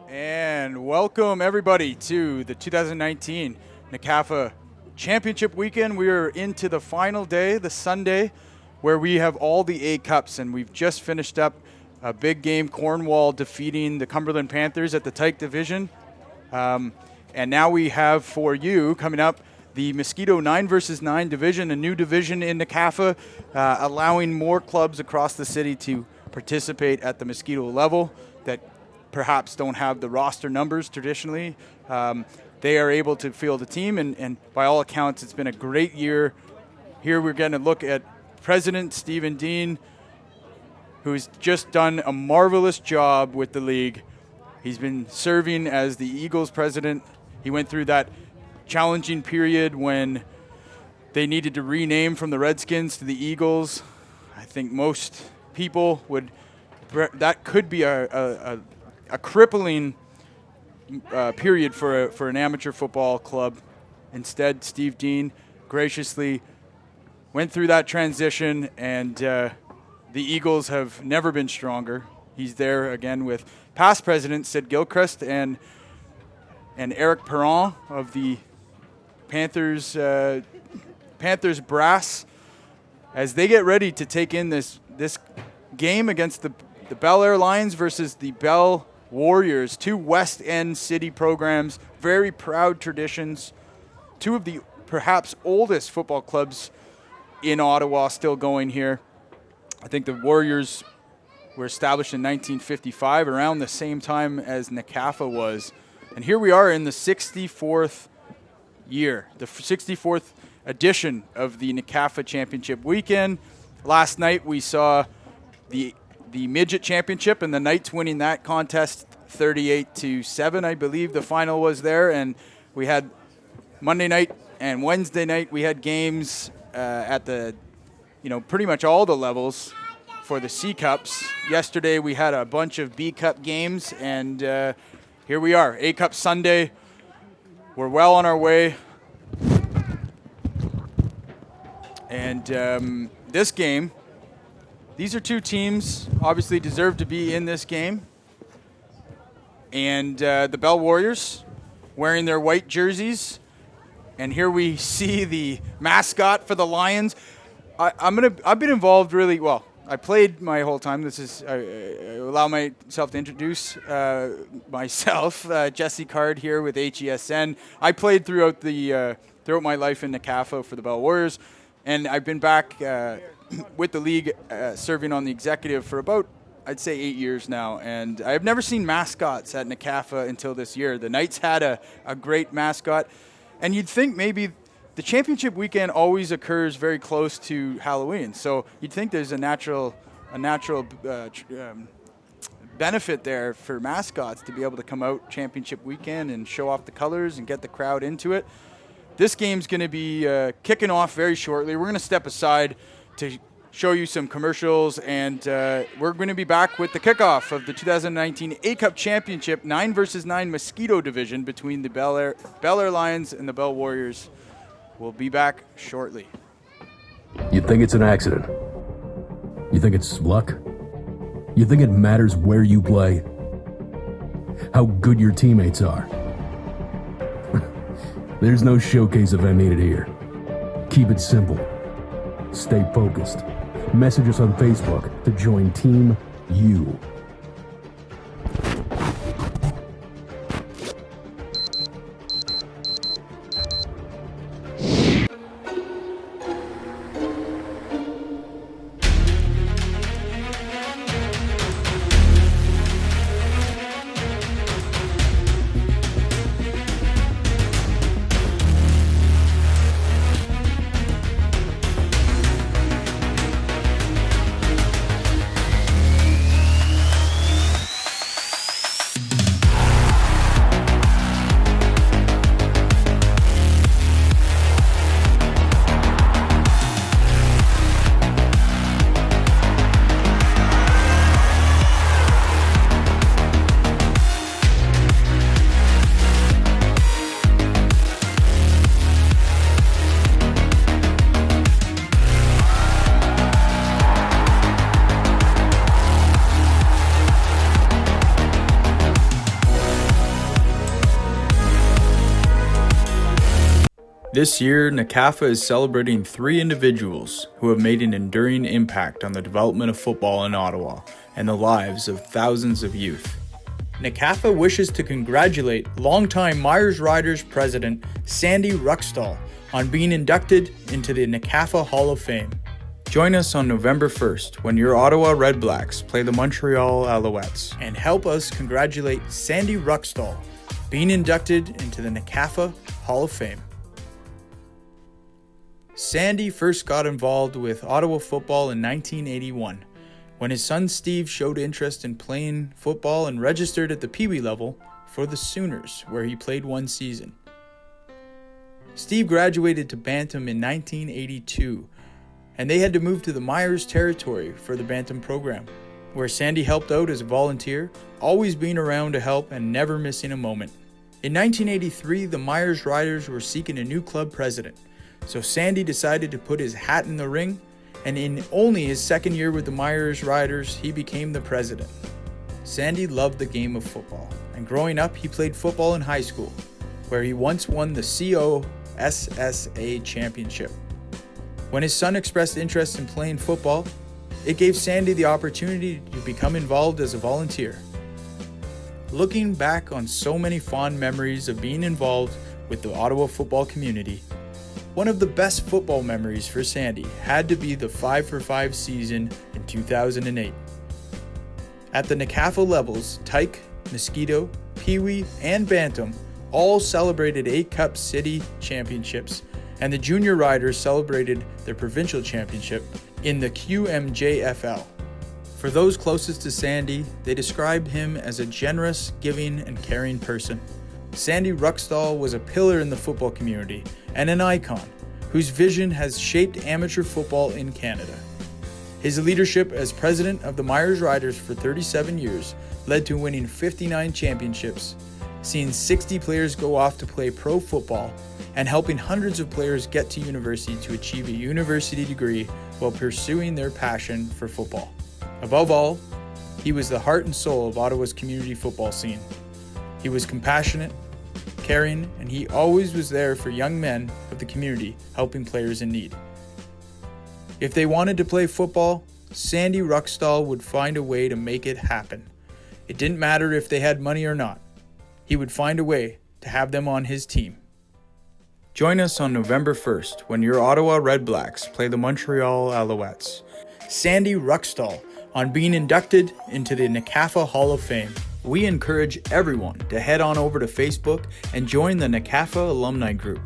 And welcome everybody to the 2019 NCAFA Championship Weekend. We are into the final day, the Sunday, where we have all the A Cups, and we've just finished up a big game, Cornwall defeating the Cumberland Panthers at the Tyke Division. And now we have for you coming up the Mosquito 9v9 division, a new division in NCAFA, allowing more clubs across the city to participate at the Mosquito level that perhaps don't have the roster numbers traditionally. They are able to field a team, and by all accounts, it's been a great year. Here we're going to look at President Stephen Dean, who's just done a marvelous job with the league. He's been serving as the Eagles president. He went through that challenging period when they needed to rename from the Redskins to the Eagles. I think most people would, that could be a crippling period for an amateur football club. Instead, Steve Dean graciously went through that transition, and the Eagles have never been stronger. He's there again with past presidents Sid Gilchrist and Eric Perron of the Panthers brass as they get ready to take in this game against the Bel-Air Lions versus the Bell Warriors, two West End city programs, very proud traditions, two of the perhaps oldest football clubs in Ottawa still going here. I think the Warriors were established in 1955, around the same time as NCAFA was. And here we are in the 64th year, the 64th edition of the NCAFA Championship Weekend. Last night we saw the Midget Championship and the Knights winning that contest 38-7, I believe the final was there. And we had Monday night and Wednesday night, we had games at the, pretty much all the levels for the C Cups. Yesterday we had a bunch of B Cup games, and here we are, A Cup Sunday. We're well on our way. And this game, these are two teams obviously deserve to be in this game. And the Bell Warriors wearing their white jerseys. And here we see the mascot for the Lions. I've been involved really well. I played my whole time. This is I allow myself to introduce myself, Jesse Card here with HESN. I played throughout my life in NCAFA for the Bell Warriors, and I've been back with the league, serving on the executive for about, I'd say, 8 years now. And I've never seen mascots at NCAFA until this year. The Knights had a great mascot, and you'd think maybe the championship weekend always occurs very close to Halloween, so you'd think there's a natural benefit there for mascots to be able to come out championship weekend and show off the colors and get the crowd into it. This game's going to be kicking off very shortly. We're going to step aside to show you some commercials, and we're going to be back with the kickoff of the 2019 A-Cup Championship 9v9 Mosquito Division between the Bel-Air Lions and the Bell Warriors. We'll be back shortly. You think it's an accident? You think it's luck? You think it matters where you play? How good your teammates are? There's no showcase event needed here. Keep it simple. Stay focused. Message us on Facebook to join Team U. This year, NCAFA is celebrating 3 individuals who have made an enduring impact on the development of football in Ottawa and the lives of thousands of youth. NCAFA wishes to congratulate longtime Myers Riders president Sandy Ruckstall on being inducted into the NCAFA Hall of Fame. Join us on November 1st when your Ottawa Red Blacks play the Montreal Alouettes, and help us congratulate Sandy Ruckstall being inducted into the NCAFA Hall of Fame. Sandy first got involved with Ottawa football in 1981 when his son Steve showed interest in playing football and registered at the Pee Wee level for the Sooners, where he played 1 season. Steve graduated to Bantam in 1982, and they had to move to the Myers territory for the Bantam program, where Sandy helped out as a volunteer, always being around to help and never missing a moment. In 1983, the Myers Riders were seeking a new club president, so Sandy decided to put his hat in the ring, and in only his 2nd year with the Myers Riders, he became the president. Sandy loved the game of football, and growing up, he played football in high school, where he once won the COSSA championship. When his son expressed interest in playing football, it gave Sandy the opportunity to become involved as a volunteer. Looking back on so many fond memories of being involved with the Ottawa football community, one of the best football memories for Sandy had to be the 5-for-5 season in 2008. At the NCAFA levels, Tyke, Mosquito, Pee Wee, and Bantam all celebrated 8 Cup City championships, and the Junior Riders celebrated their provincial championship in the QMJFL. For those closest to Sandy, they described him as a generous, giving, and caring person. Sandy Ruckstall was a pillar in the football community and an icon whose vision has shaped amateur football in Canada. His leadership as president of the Myers Riders for 37 years led to winning 59 championships, seeing 60 players go off to play pro football, and helping hundreds of players get to university to achieve a university degree while pursuing their passion for football. Above all, he was the heart and soul of Ottawa's community football scene. He was compassionate, caring, and he always was there for young men of the community, helping players in need. If they wanted to play football, Sandy Ruckstall would find a way to make it happen. It didn't matter if they had money or not. He would find a way to have them on his team. Join us on November 1st when your Ottawa Red Blacks play the Montreal Alouettes. Sandy Ruckstall on being inducted into the NCAFA Hall of Fame. We encourage everyone to head on over to Facebook and join the NCAFA alumni group,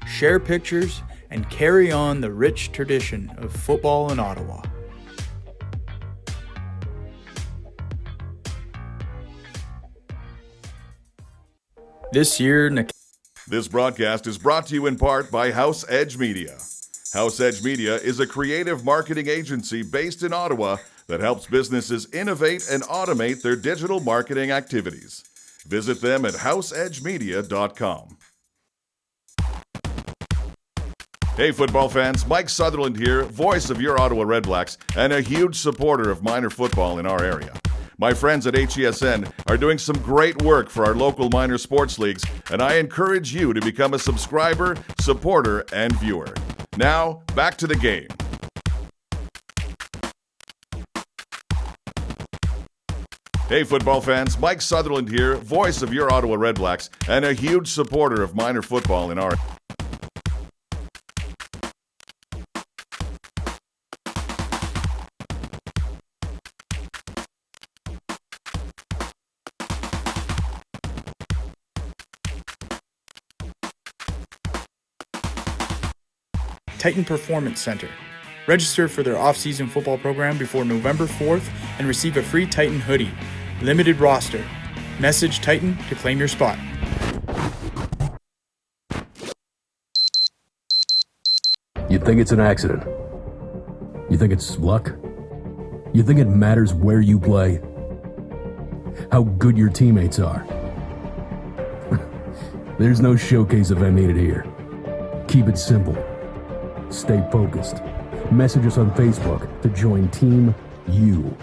share pictures, and carry on the rich tradition of football in Ottawa. This year, This broadcast is brought to you in part by House Edge Media. House Edge Media is a creative marketing agency based in Ottawa that helps businesses innovate and automate their digital marketing activities. Visit them at houseedgemedia.com. Hey football fans, Mike Sutherland here, voice of your Ottawa Red Blacks and a huge supporter of minor football in our area. My friends at HESN are doing some great work for our local minor sports leagues, and I encourage you to become a subscriber, supporter, and viewer. Now, back to the game. Hey football fans, Mike Sutherland here, voice of your Ottawa Red Blacks and a huge supporter of minor football in our Titan Performance Center. Register for their off-season football program before November 4th and receive a free Titan hoodie. Limited roster. Message Titan to claim your spot. You think it's an accident? You think it's luck? You think it matters where you play? How good your teammates are? There's no showcase event needed here. Keep it simple. Stay focused. Message us on Facebook to join Team U.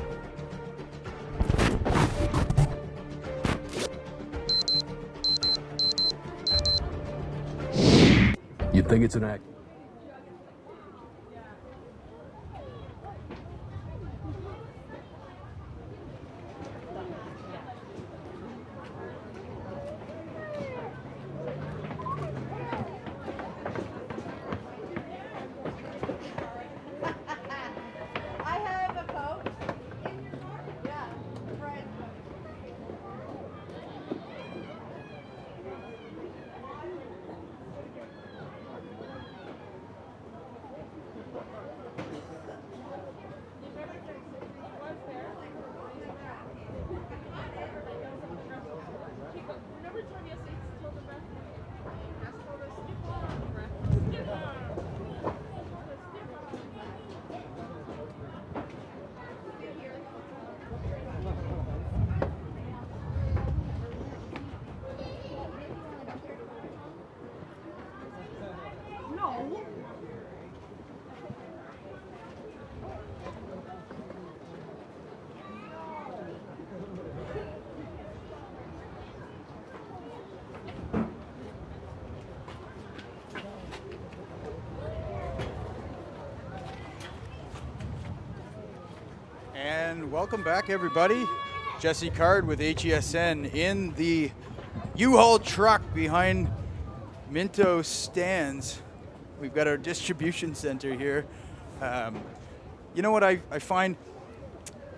You think think it's an act? I have a Coke. Yeah, Fred. No. And welcome back, everybody. Jesse Card with HESN in the U-Haul truck behind Minto stands. We've got our distribution center here. You know what I find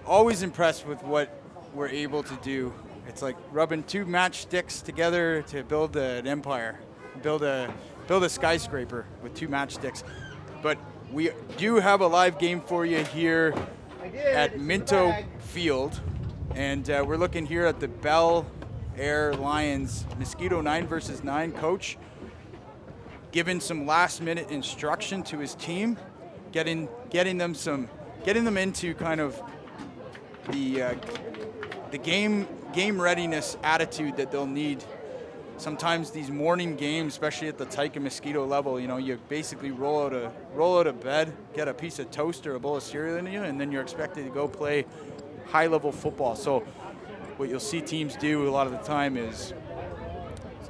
always impressed with what we're able to do. It's like rubbing two matchsticks together to build an empire, build a skyscraper with two matchsticks. But we do have a live game for you here at Minto Field, and we're looking here at the Bel-Air Lions Mosquito 9v9 coach giving some last-minute instruction to his team, getting them into kind of the game readiness attitude that they'll need. Sometimes these morning games, especially at the Tyke Mosquito level, you know, you basically roll out of bed, get a piece of toast or a bowl of cereal in you, and then you're expected to go play high-level football. So what you'll see teams do a lot of the time is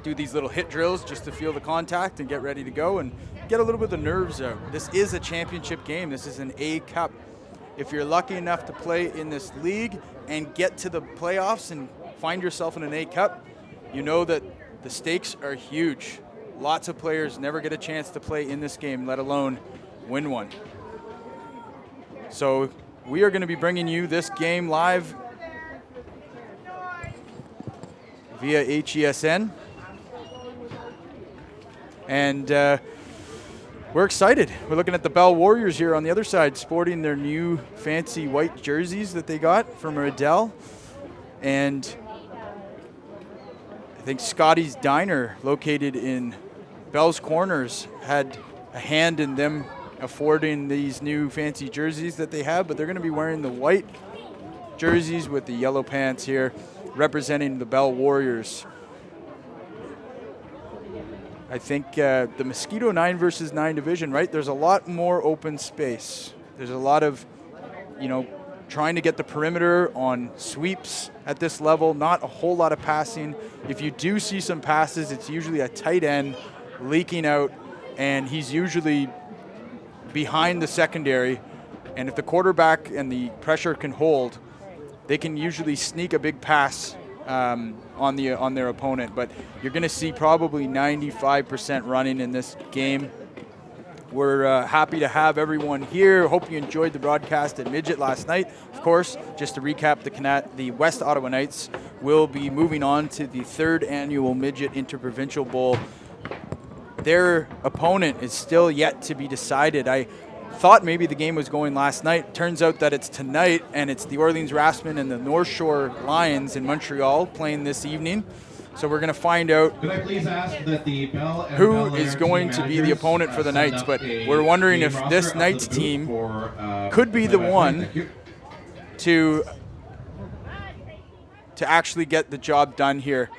do these little hit drills just to feel the contact and get ready to go and get a little bit of the nerves out. This is a championship game. This is an A Cup. If you're lucky enough to play in this league and get to the playoffs and find yourself in an A Cup, you know that the stakes are huge. Lots of players never get a chance to play in this game, let alone win one. So we are going to be bringing you this game live via HESN. And we're excited. We're looking at the Bell Warriors here on the other side, sporting their new fancy white jerseys that they got from Riddell. And I think Scotty's Diner, located in Bell's Corners, had a hand in them affording these new fancy jerseys that they have, but they're going to be wearing the white jerseys with the yellow pants here, representing the Bell Warriors. I think the Mosquito 9v9 division, right? There's a lot more open space. There's a lot of, trying to get the perimeter on sweeps at this level, not a whole lot of passing. If you do see some passes, it's usually a tight end leaking out, and he's usually behind the secondary. And if the quarterback and the pressure can hold, they can usually sneak a big pass on their opponent. But you're going to see probably 95% running in this game. We're happy to have everyone here. Hope you enjoyed the broadcast at Midget last night. Of course, just to recap, the West Ottawa Knights will be moving on to the 3rd annual Midget Interprovincial Bowl. Their opponent is still yet to be decided. I thought maybe the game was going last night. Turns out that it's tonight, and it's the Orleans Raspmen and the North Shore Lions in Montreal playing this evening. So we're going to find out who is going to be the opponent for the Knights. But we're wondering if this Knights team could be the one to actually get the job done here.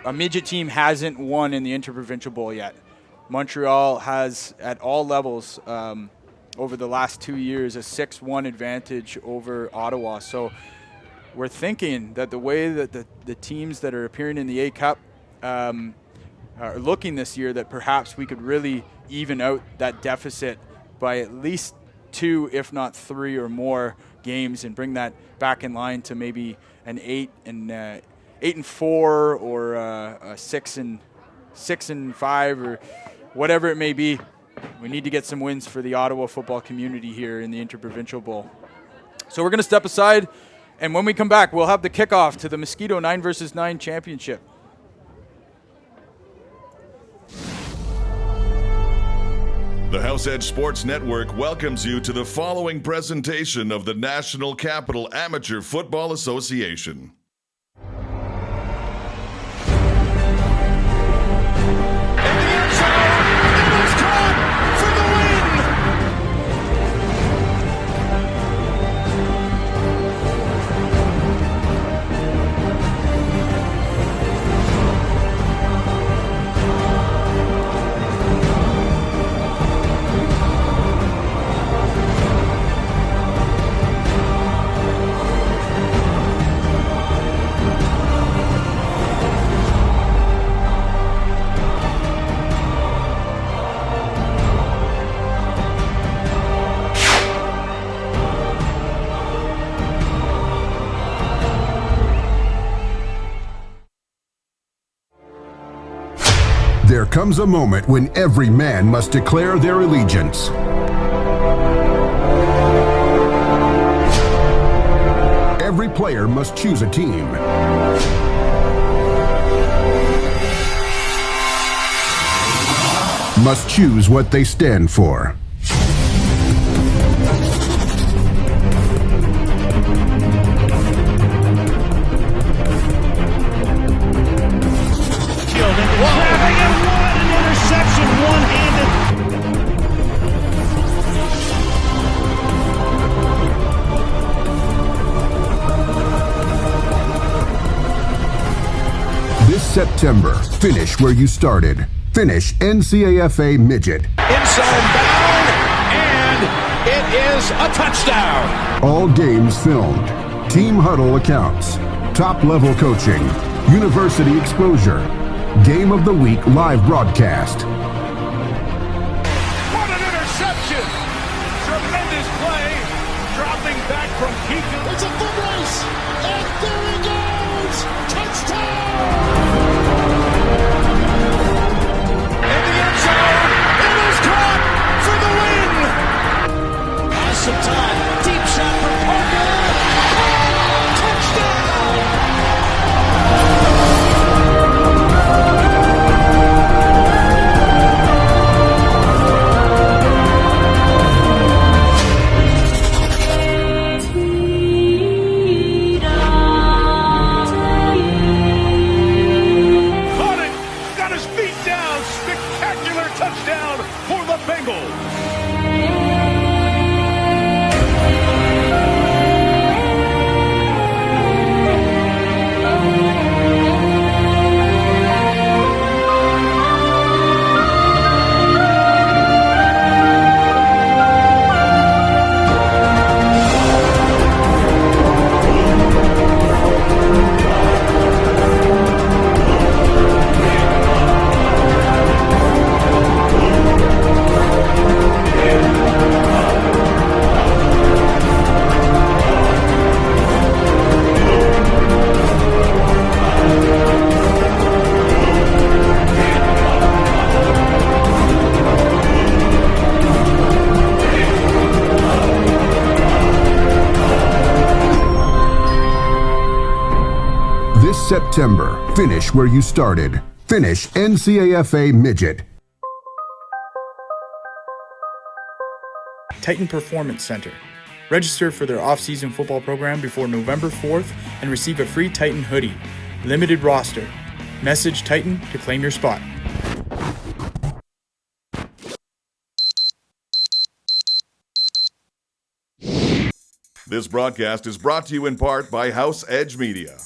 A midget team hasn't won in the Interprovincial Bowl yet. Montreal has, at all levels, over the last 2 years, a 6-1 advantage over Ottawa. So we're thinking that the way that the teams that are appearing in the A Cup are looking this year that perhaps we could really even out that deficit by at least 2, if not 3 or more games, and bring that back in line to maybe an 8-4 or a 6-5 or whatever it may be. We need to get some wins for the Ottawa football community here in the Interprovincial Bowl. So we're going to step aside, and when we come back, we'll have the kickoff to the Mosquito 9v9 championship. The House Edge Sports Network welcomes you to the following presentation of the National Capital Amateur Football Association. There comes a moment when every man must declare their allegiance. Every player must choose a team. Must choose what they stand for. September, finish where you started. Finish NCAFA Midget. Inside bound, and it is a touchdown. All games filmed. Team huddle accounts. Top-level coaching. University exposure. Game of the Week live broadcast. What an interception! Tremendous play. Dropping back from Kickoff. It's a foot race, and there he goes! Touchdown! Some time. Deep shot from Parker. Touchdown! Caught it! Got his feet down! Spectacular touchdown for the Bengals! September, finish where you started. Finish NCAFA Midget. Titan Performance Center. Register for their off-season football program before November 4th and receive a free Titan hoodie. Limited roster. Message Titan to claim your spot. This broadcast is brought to you in part by House Edge Media.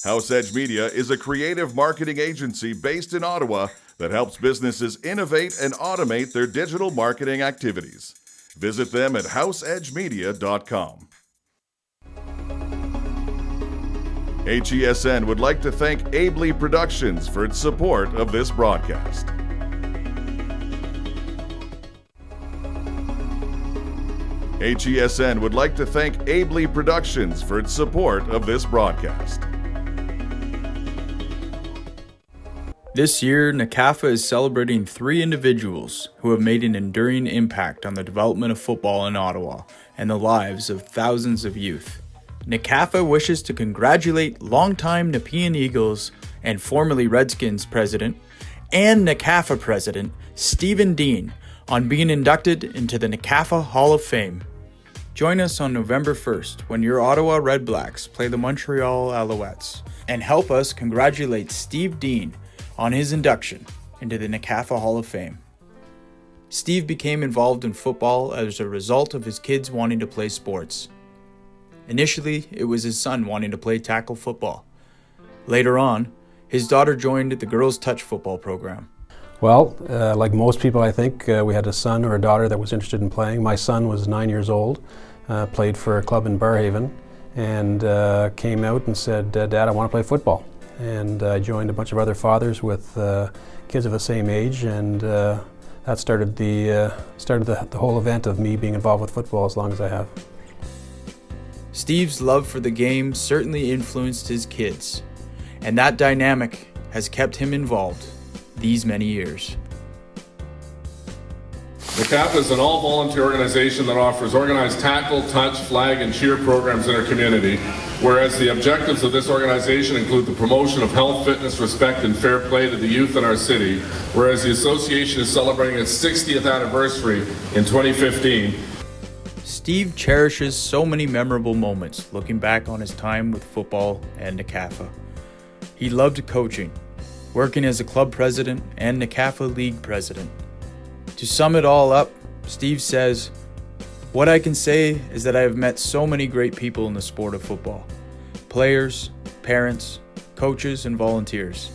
House Edge Media is a creative marketing agency based in Ottawa that helps businesses innovate and automate their digital marketing activities. Visit them at houseedgemedia.com. HESN would like to thank Abley Productions for its support of this broadcast. HESN would like to thank Abley Productions for its support of this broadcast. This year, NCAFA is celebrating 3 individuals who have made an enduring impact on the development of football in Ottawa and the lives of thousands of youth. NCAFA wishes to congratulate longtime Nepean Eagles and formerly Redskins president and NCAFA president Stephen Dean on being inducted into the NCAFA Hall of Fame. Join us on November 1st when your Ottawa Red Blacks play the Montreal Alouettes, and help us congratulate Steve Dean on his induction into the NCAFA Hall of Fame. Steve became involved in football as a result of his kids wanting to play sports. Initially, it was his son wanting to play tackle football. Later on, his daughter joined the girls' touch football program. Well, like most people, I think, we had a son or a daughter that was interested in playing. My son was 9 years old, played for a club in Barrhaven, and came out and said, "Dad, I want to play football." And I joined a bunch of other fathers with kids of the same age, and that started the whole event of me being involved with football as long as I have. Steve's love for the game certainly influenced his kids, and that dynamic has kept him involved these many years. NCAFA is an all-volunteer organization that offers organized tackle, touch, flag, and cheer programs in our community, whereas the objectives of this organization include the promotion of health, fitness, respect, and fair play to the youth in our city, whereas the association is celebrating its 60th anniversary in 2015. Steve cherishes so many memorable moments looking back on his time with football and NCAFA. He loved coaching, working as a club president and NCAFA league president. To sum it all up, Steve says, "What I can say is that I have met so many great people in the sport of football. Players, parents, coaches, and volunteers.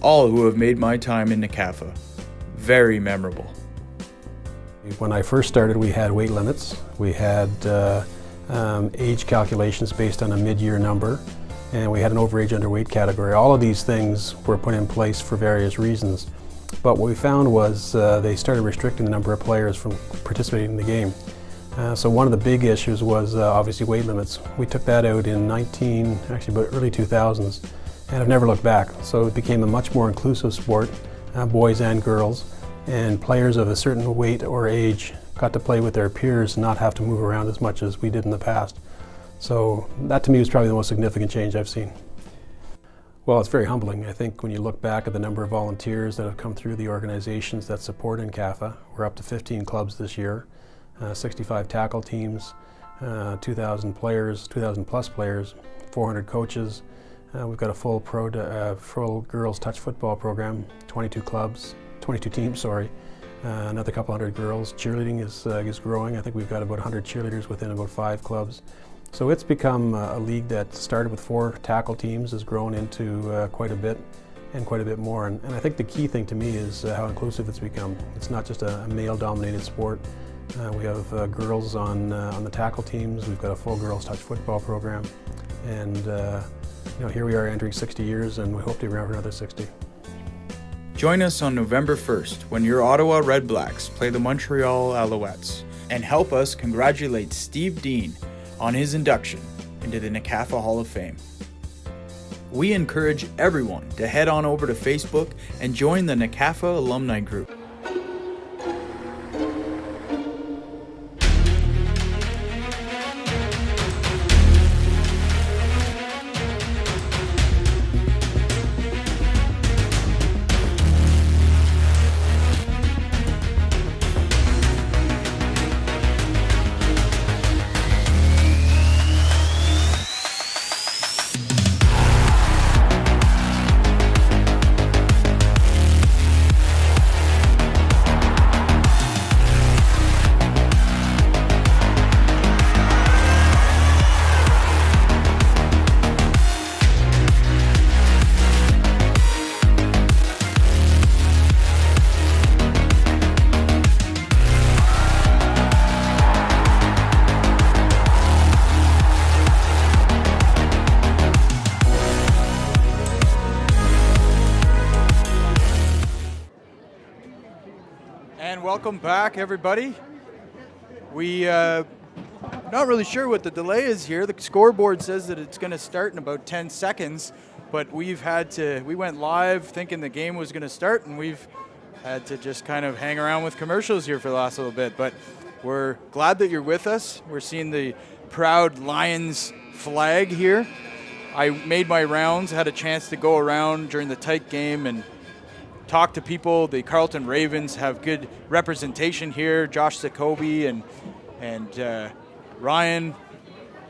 All who have made my time in NCAFA very memorable." When I first started, we had weight limits. We had age calculations based on a mid-year number, and we had an overage underweight category. All of these things were put in place for various reasons. But what we found was they started restricting the number of players from participating in the game. So one of the big issues was obviously weight limits. We took that out in early 2000s, and have never looked back. So it became a much more inclusive sport, boys and girls, and players of a certain weight or age got to play with their peers and not have to move around as much as we did in the past. So that to me was probably the most significant change I've seen. Well, it's very humbling. I think when you look back at the number of volunteers that have come through the organizations that support NCAFA, we're up to 15 clubs this year, 65 tackle teams, 2,000 players, 2,000 plus players, 400 coaches. We've got a full girls touch football program, 22 teams, another couple hundred girls. Cheerleading is growing. I think we've got about 100 cheerleaders within about 5 clubs. So it's become a league that started with 4 tackle teams, has grown into quite a bit and quite a bit more. And I think the key thing to me is how inclusive it's become. It's not just a male-dominated sport. We have girls on the tackle teams. We've got a full girls touch football program. And here we are entering 60 years, and we hope to be around for another 60. Join us on November 1st when your Ottawa Red Blacks play the Montreal Alouettes, and help us congratulate Steve Dean on his induction into the NCAFA Hall of Fame. We encourage everyone to head on over to Facebook and join the NCAFA alumni group. welcome back, everybody. We not really sure what the delay is here. The scoreboard says that it's going to start in about 10 seconds, but we went live thinking the game was going to start, and we've had to just kind of hang around with commercials here for the last little bit. But we're glad that you're with us. We're seeing the proud Lions flag here. I made my rounds, had a chance to go around during the tight game and talk to people. The Carleton Ravens have good representation here. Josh Jacoby and Ryan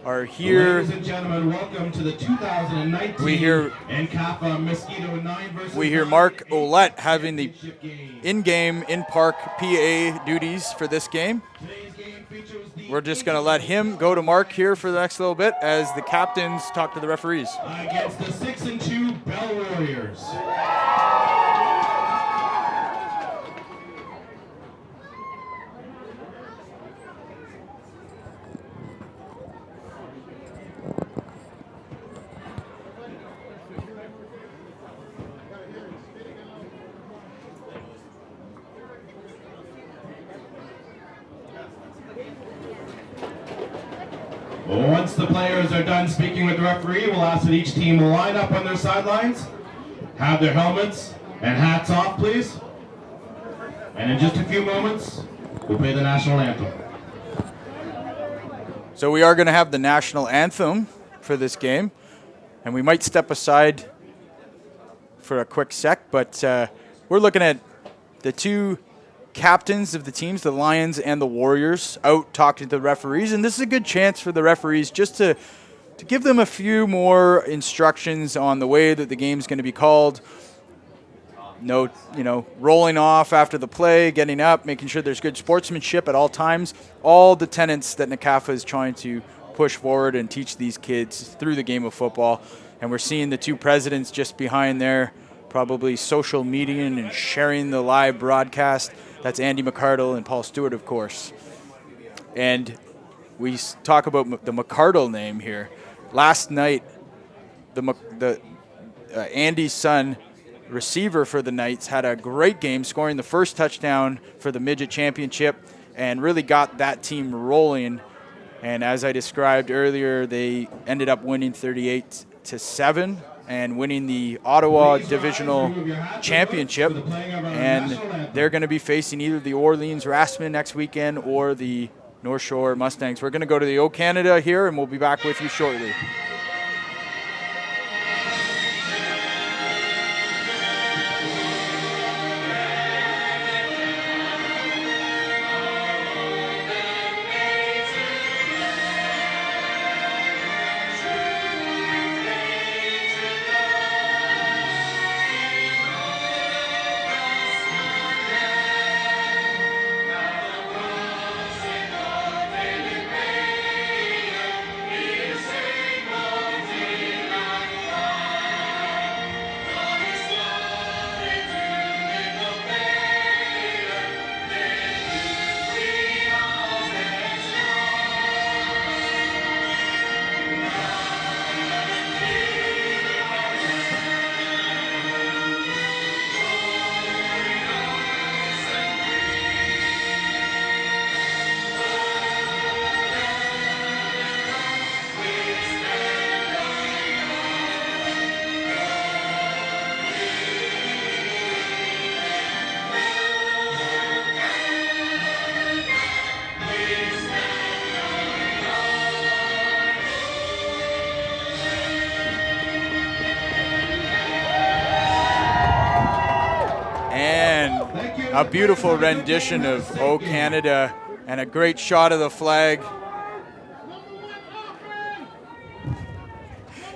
are here. Ladies and gentlemen, welcome to the 2019 NCAFA Mosquito 9V9. We hear Mark Ouellette having the in-game, in-park PA duties for this game. We're just going to let him go to Mark here for the next little bit as the captains talk to the referees. Against the 6-2 Bell Warriors. Once the players are done speaking with the referee, we'll ask that each team will line up on their sidelines, have their helmets and hats off, please. And in just a few moments, we'll play the national anthem. So we are going to have the national anthem for this game, and we might step aside for a quick sec, but we're looking at the two captains of the teams, the Lions and the Warriors, out talking to the referees, and this is a good chance for the referees just to give them a few more instructions on the way that the game's going to be called. No, rolling off after the play, getting up, making sure there's good sportsmanship at all times. All the tenets that NCAFA is trying to push forward and teach these kids through the game of football. And we're seeing the two presidents just behind there, probably social media and sharing the live broadcast. That's Andy McCardle and Paul Stewart, of course. And we talk about the McCardle name here. Last night, Andy's son, receiver for the Knights, had a great game, scoring the first touchdown for the midget championship and really got that team rolling. And as I described earlier, they ended up winning 38-7 and winning the Ottawa Divisional Championship. And they're going to be facing either the Orleans Rasmen next weekend or the North Shore Mustangs. We're going to go to the O Canada here, and we'll be back with you shortly. A beautiful rendition of O Canada and a great shot of the flag.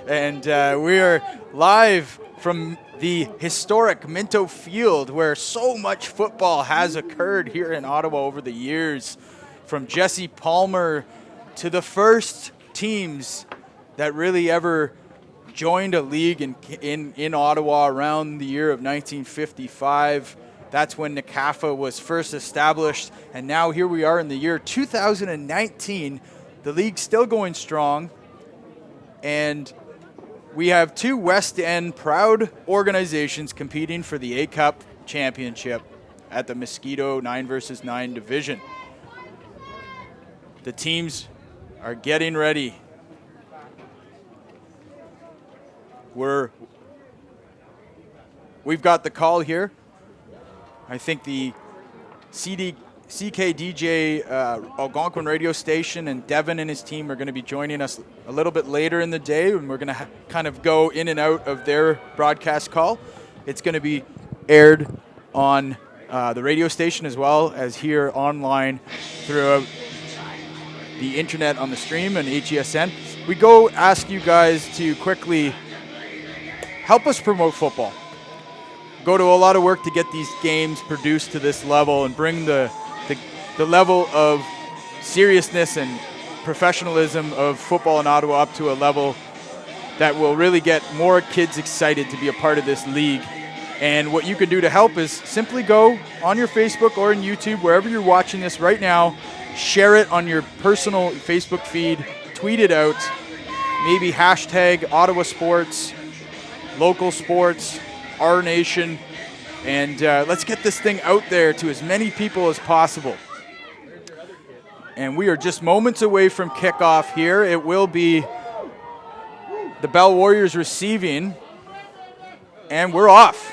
And we are live from the historic Minto Field, where so much football has occurred here in Ottawa over the years, from Jesse Palmer to the first teams that really ever joined a league in Ottawa around the year of 1955. That's when NCAFA was first established, and now here we are in the year 2019. The league's still going strong, and we have two West End proud organizations competing for the A-Cup championship at the Mosquito 9v9 division. The teams are getting ready. We've got the call here. I think the CKDJ Algonquin radio station and Devin and his team are going to be joining us a little bit later in the day, and we're going to kind of go in and out of their broadcast call. It's going to be aired on the radio station as well as here online throughout the internet on the stream and HESN. We go ask you guys to quickly help us promote football. Go to a lot of work to get these games produced to this level and bring the level of seriousness and professionalism of football in Ottawa up to a level that will really get more kids excited to be a part of this league. And what you can do to help is simply go on your Facebook or in YouTube, wherever you're watching this right now, share it on your personal Facebook feed, tweet it out, maybe hashtag Ottawa Sports, local sports, our nation, and let's get this thing out there to as many people as possible. And we are just moments away from kickoff here. It will be the Bell Warriors receiving, and we're off.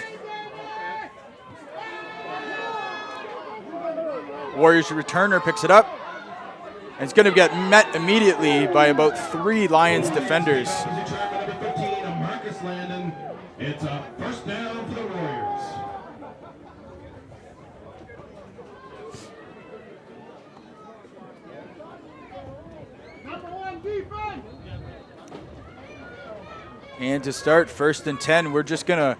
Warriors returner picks it up, and it's going to get met immediately by about 3 Lions defenders. It's a first down for the Warriors. Number 1 defense. And to start 1st and 10, we're just going to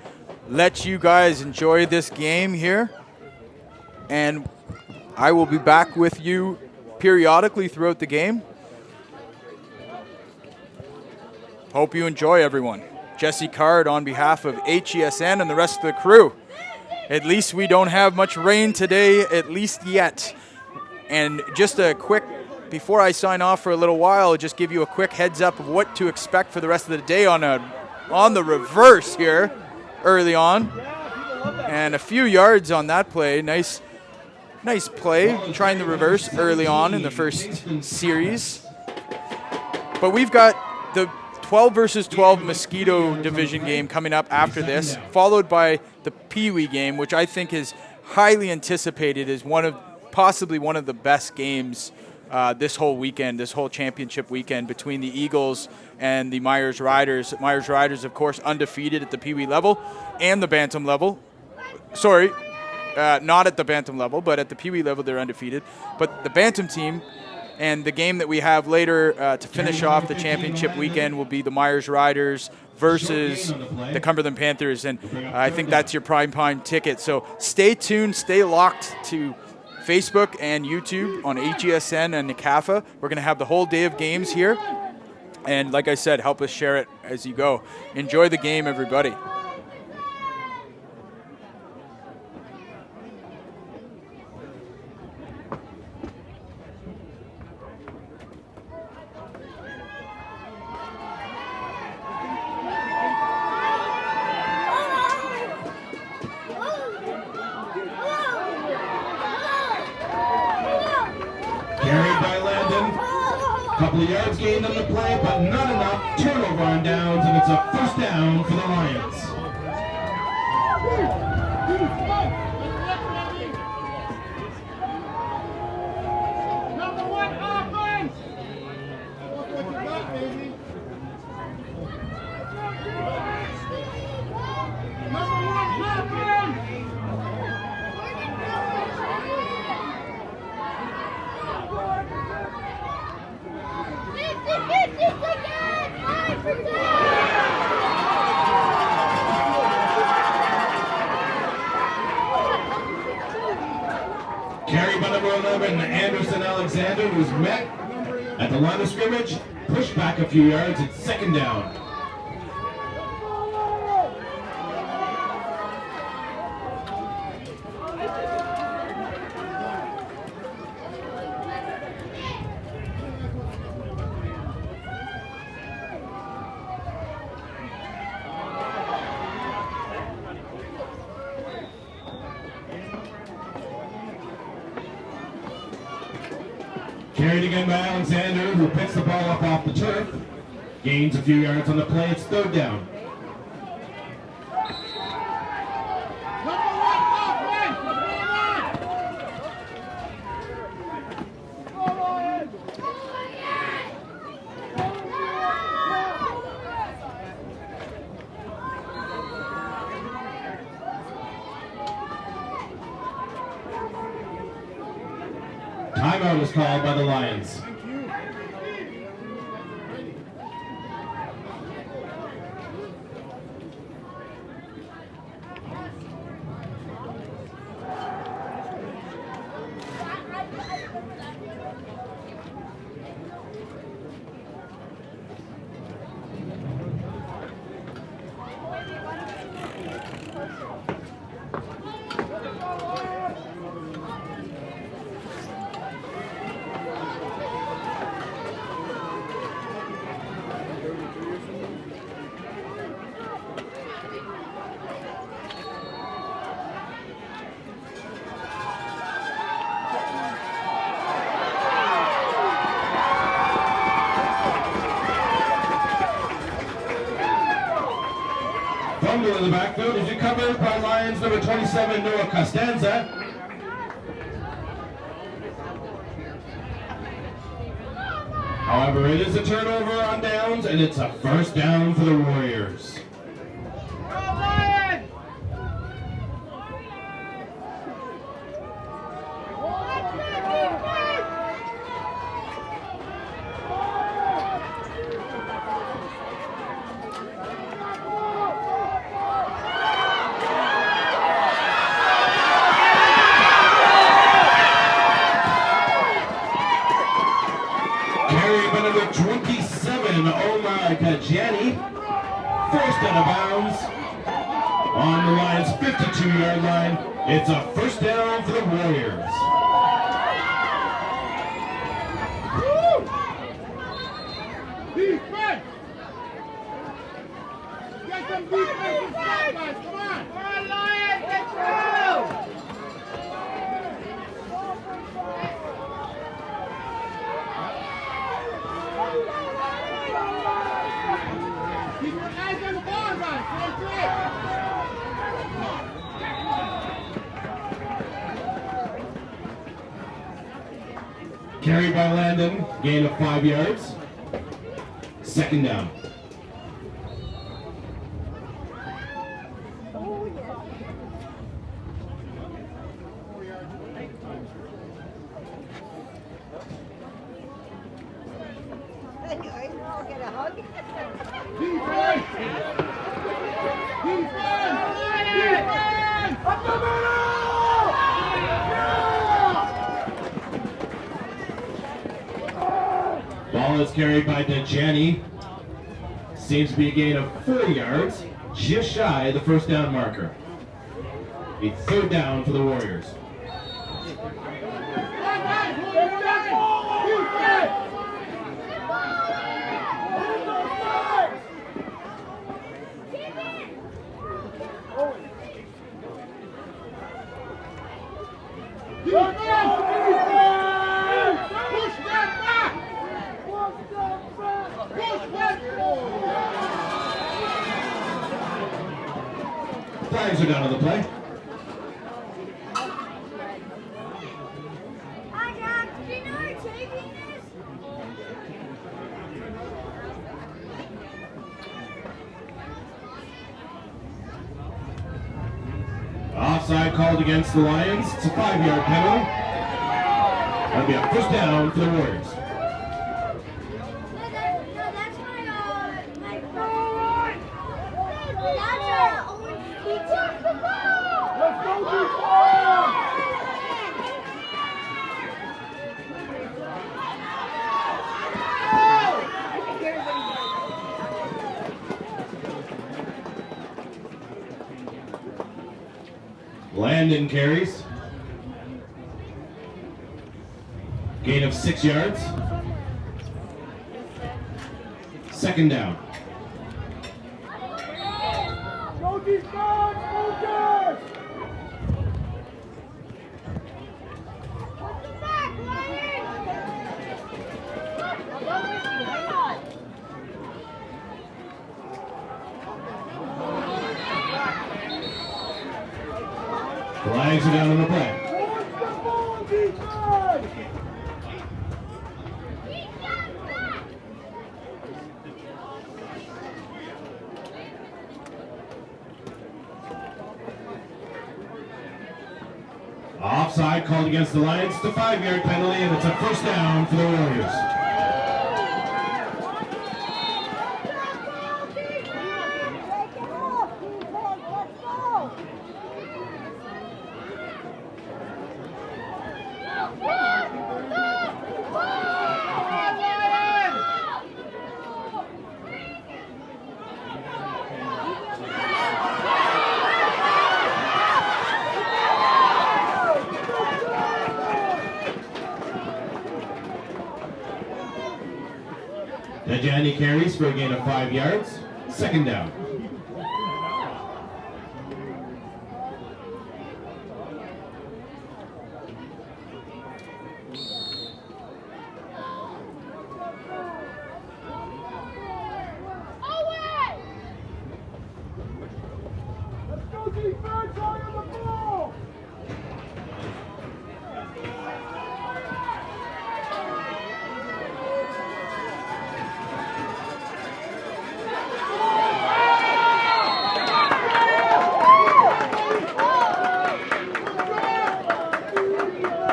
let you guys enjoy this game here. And I will be back with you periodically throughout the game. Hope you enjoy, everyone. Jesse Card on behalf of HESN and the rest of the crew. At least we don't have much rain today, at least yet. And just a quick, before I sign off for a little while, I'll just give you a quick heads up of what to expect for the rest of the day on the reverse here early on. And a few yards on that play. Nice play, trying the reverse early on in the first series. But we've got the 12 versus 12 Mosquito division game coming up after this, followed by the Pee Wee game, which I think is highly anticipated as possibly one of the best games this whole weekend, this whole championship weekend between the Eagles and the Myers Riders. Myers Riders, of course, undefeated at the Pee Wee level and the Bantam level. Sorry, not at the Bantam level, but at the Pee Wee level they're undefeated. But the Bantam team, and the game that we have later to finish off the championship weekend will be the Myers Riders versus the Cumberland Panthers, and I think that's your prime ticket. So stay tuned, stay locked to Facebook and YouTube on HESN and NCAFA. We're going to have the whole day of games here, and like I said, help us share it as you go. Enjoy the game, everybody. Couple of yards gained on the play, but not enough. Turnover on downs, and it's a first down for the Lions. Number 1 offense. Number 1 offense. Carry by number 11, Anderson Alexander, who's met at the line of scrimmage. Pushed back a few yards. It's second down. Carried again by Alexander, who picks the ball up off the turf. Gains a few yards on the play. It's third down. Timeout is called by the Lions. Fumble in the backfield is recovered by Lions number 27, Noah Costanza. However, it is a turnover on downs, and it's a first down for the Warriors. Forced out of bounds on the Lions' 52-yard line. It's a first down for the Warriors. Defense! Get some defensive stuff, guys. Come on! Come on, Lions! Let's go! Keep your eyes on the ball, guys. That's it. Carried by Landon, gain of 5 yards. Second down. Ball is carried by Dejani. Seems to be a gain of 4 yards, just shy of the first down marker. A third down for the Warriors. Flags are down on the play. Hi, Dad. Do you know where taking is? Offside called against the Lions. It's a 5-yard penalty. That'll be a first down for the Warriors. Landon carries. Gain of 6 yards. Second down. Flags are down on the play. Offside called against the Lions. It's a 5-yard penalty, and it's a first down for the Warriors. Dejani carries for a gain of 5 yards. Second down.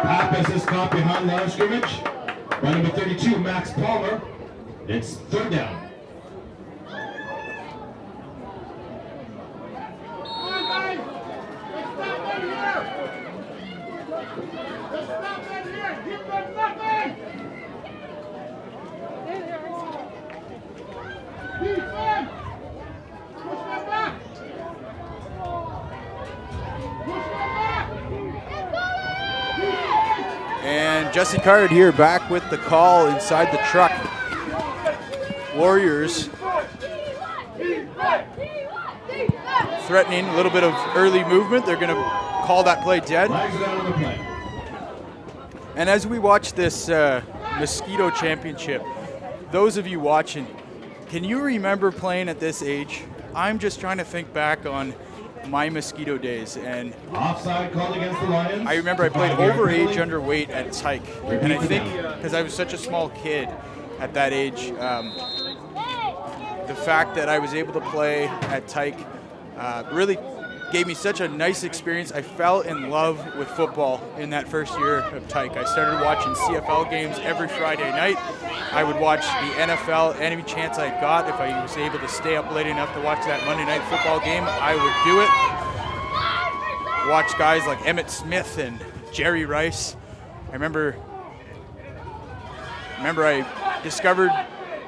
Pappas is caught behind the line of scrimmage. By number 32, Max Palmer. It's third down. And Jesse Card here back with the call inside the truck. Warriors threatening a little bit of early movement. They're going to call that play dead. And as we watch this Mosquito Championship, those of you watching, can you remember playing at this age? I'm just trying to think back on my Mosquito days, and Offside called against the Lions. I remember I played overage underweight at Tyke, and I think because I was such a small kid at that age, the fact that I was able to play at Tyke really gave me such a nice experience. I fell in love with football in that first year of Tyke. I started watching CFL games every Friday night. I would watch the NFL any chance I got. If I was able to stay up late enough to watch that Monday night football game, I would do it. Watch guys like Emmitt Smith and Jerry Rice. I remember I discovered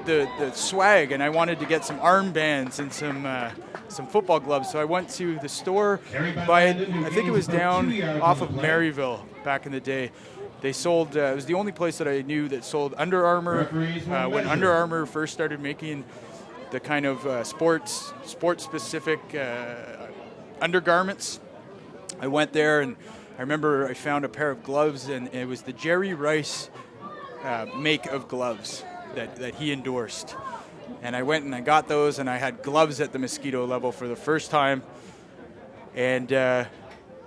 the swag, and I wanted to get some armbands and some football gloves. So I went to the store, I think it was down off of Maryville back in the day. They sold, it was the only place that I knew that sold Under Armour. When Under Armour first started making the kind of sports-specific undergarments, I went there, and I remember I found a pair of gloves, and it was the Jerry Rice make of gloves that he endorsed. And I went and I got those, and I had gloves at the Mosquito level for the first time. And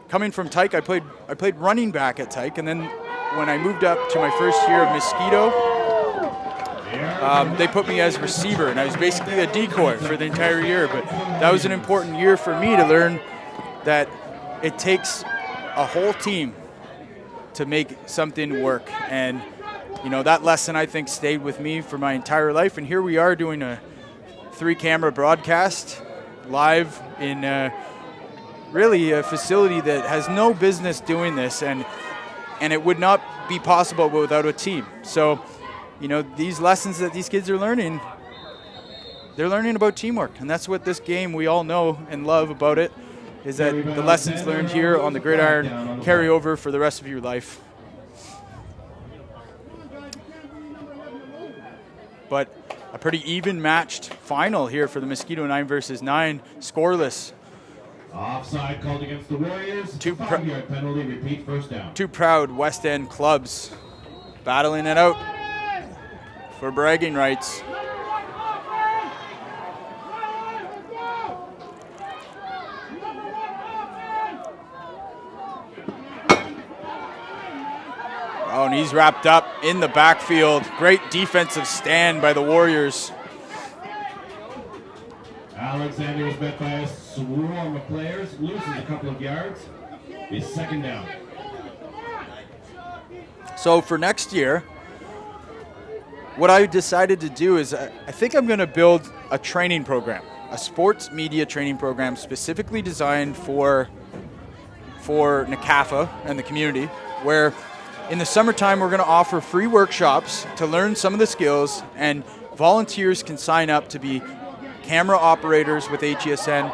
coming from Tyke, I played running back at Tyke, and then when I moved up to my first year of Mosquito, they put me as receiver, and I was basically a decoy for the entire year. But that was an important year for me to learn that it takes a whole team to make something work. And you know, that lesson, I think, stayed with me for my entire life. And here we are doing a 3-camera broadcast live in really a facility that has no business doing this, and it would not be possible without a team. So, you know, these lessons that these kids are learning, they're learning about teamwork. And that's what this game, we all know and love about it, is that the lessons learned here on the gridiron carry over for the rest of your life. But a pretty even matched final here for the Mosquito 9 versus 9, scoreless. Offside called against the Warriors. 5-yard penalty, repeat first down. Two proud West End clubs battling it out for bragging rights. Oh, and he's wrapped up in the backfield. Great defensive stand by the Warriors. Alexander was met by a swarm of players, loses a couple of yards. It's second down. So for next year, what I decided to do is I think I'm going to build a training program, a sports media training program specifically designed for NCAFA and the community, where in the summertime we're going to offer free workshops to learn some of the skills, and volunteers can sign up to be camera operators with HESN.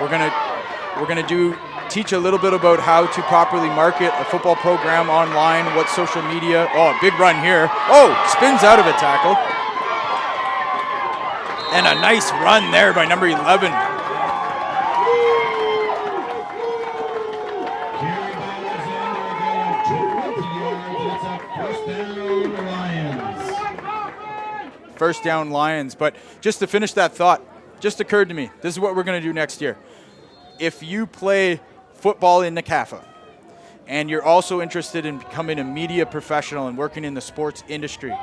We're going to teach a little bit about how to properly market a football program online, what social media. Oh, big run here. Oh, spins out of a tackle. And a nice run there by number 11. First down Lions. But just to finish that thought, just occurred to me, this is what we're going to do next year. If you play football in NCAFA and you're also interested in becoming a media professional and working in the sports industry,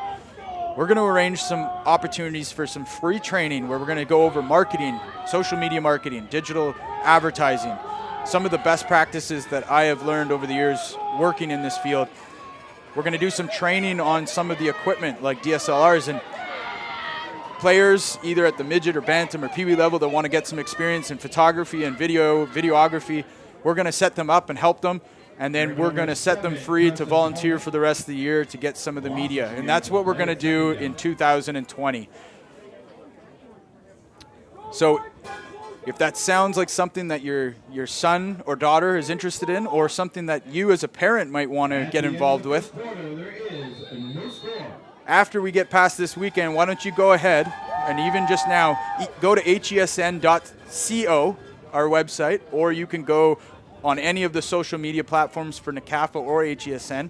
we're going to arrange some opportunities for some free training where we're going to go over marketing, social media marketing, digital advertising, some of the best practices that I have learned over the years working in this field. We're going to do some training on some of the equipment like DSLRs, and players either at the midget or bantam or peewee level that want to get some experience in photography and videography, we're going to set them up and help them, and then we're going to set them free to volunteer for the rest of the year to get some of the media. And that's what we're going to do in 2020. So if that sounds like something that your son or daughter is interested in, or something that you as a parent might want to get involved with, after we get past this weekend, why don't you go ahead and even just now go to hesn.co, our website, or you can go on any of the social media platforms for NCAFA or HESN,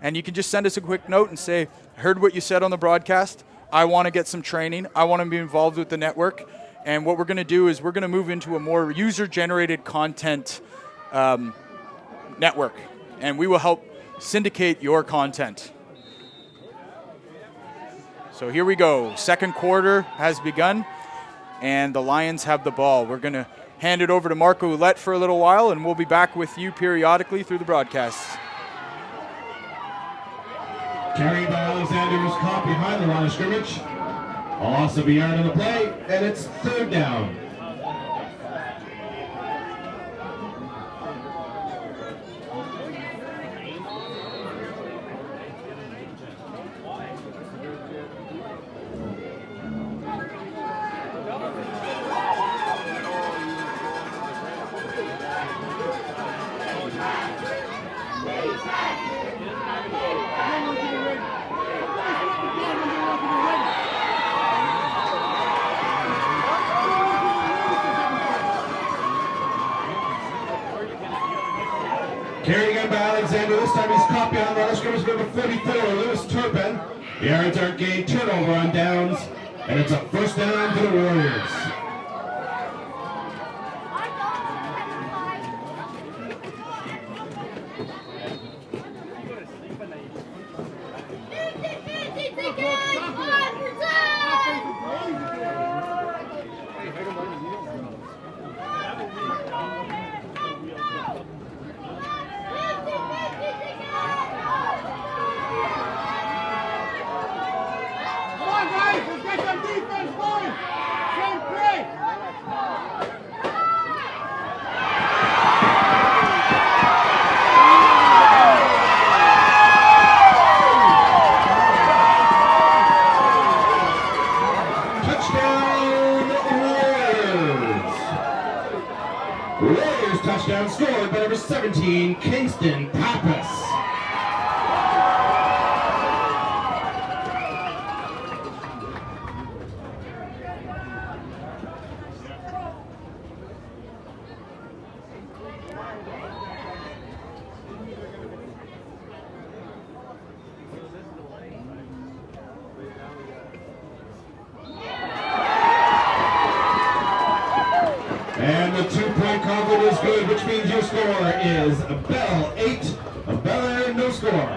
and you can just send us a quick note and say, I heard what you said on the broadcast. I want to get some training. I want to be involved with the network. And what we're going to do is we're going to move into a more user-generated content network, and we will help syndicate your content. So here we go. Second quarter has begun, and the Lions have the ball. We're going to hand it over to Marco Ouellette for a little while, and we'll be back with you periodically through the broadcasts. Carried by Alexander was caught behind the line of scrimmage. A loss of a yard on the play, and it's third down. Carrying in by Alexander. This time he's caught behind the line of scrimmage, number 44, Lewis Turpin. The yards are gained, turnover on downs, and it's a first down for the Warriors. Touchdown scored by number 17, Kingston Pappas. And the two-point convert is good, which means your score is Bel-Air, no score. score.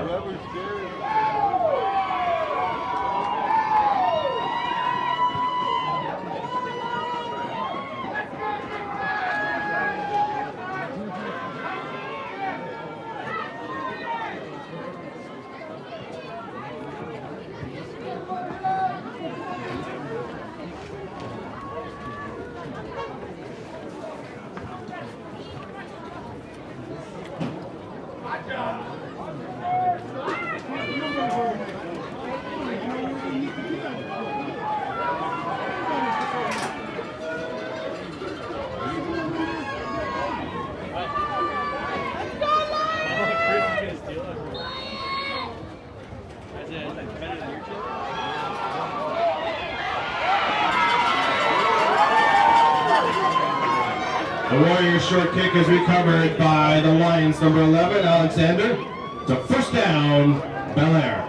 The Warriors' short kick is recovered by the Lions' number 11, Alexander. It's a first down, Bel-Air.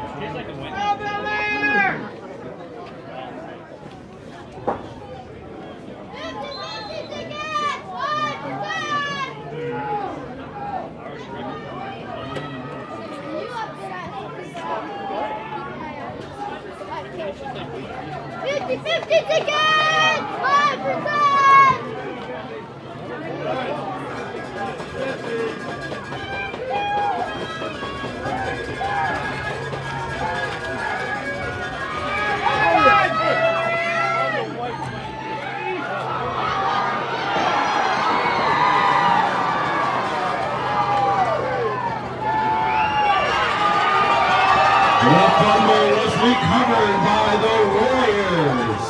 The fumble was recovered by the Warriors.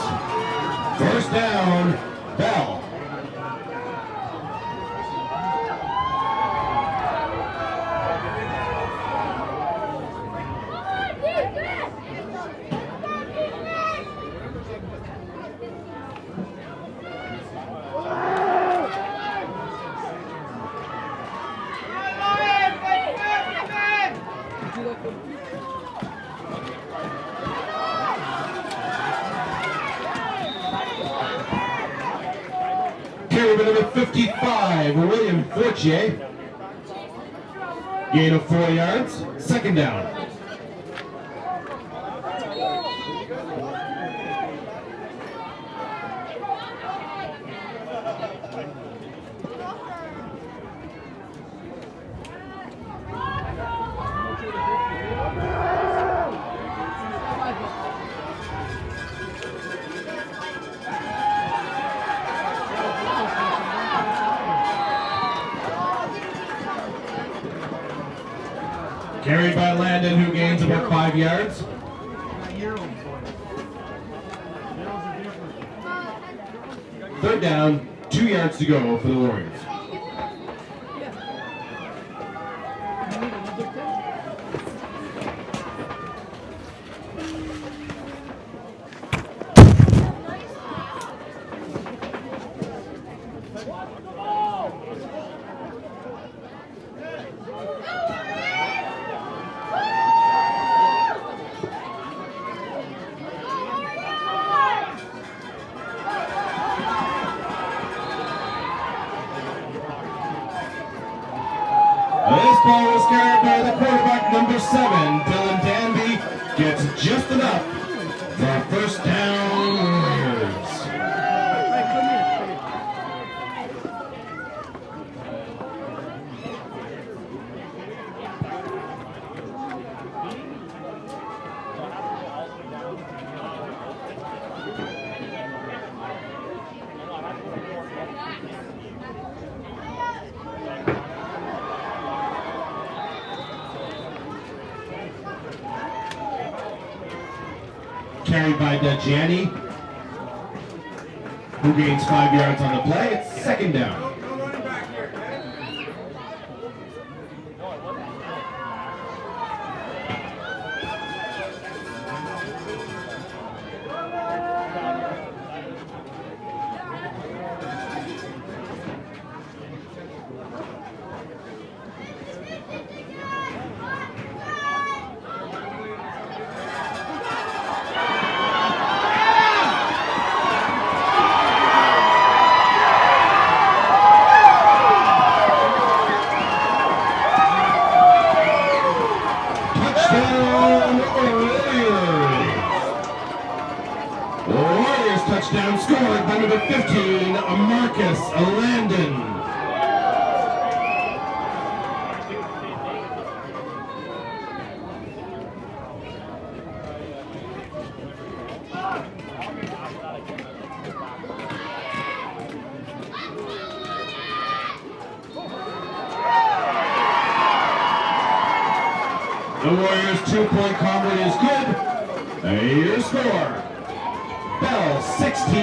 First down, Bell. Carry by number 55, William Fortier. Gain of 4 yards, second down. Carried by Landon, who gains about 5 yards. Third down, 2 yards to go for the Warriors. This ball was carried by the quarterback, number 7, Dylan Danby, gets just enough for a first down, Warriors. Carried by Gianni, who gains 5 yards on the play. It's second down. Marcus Landon. The Warriors' 2-point convert is good. Your score. Bell 16,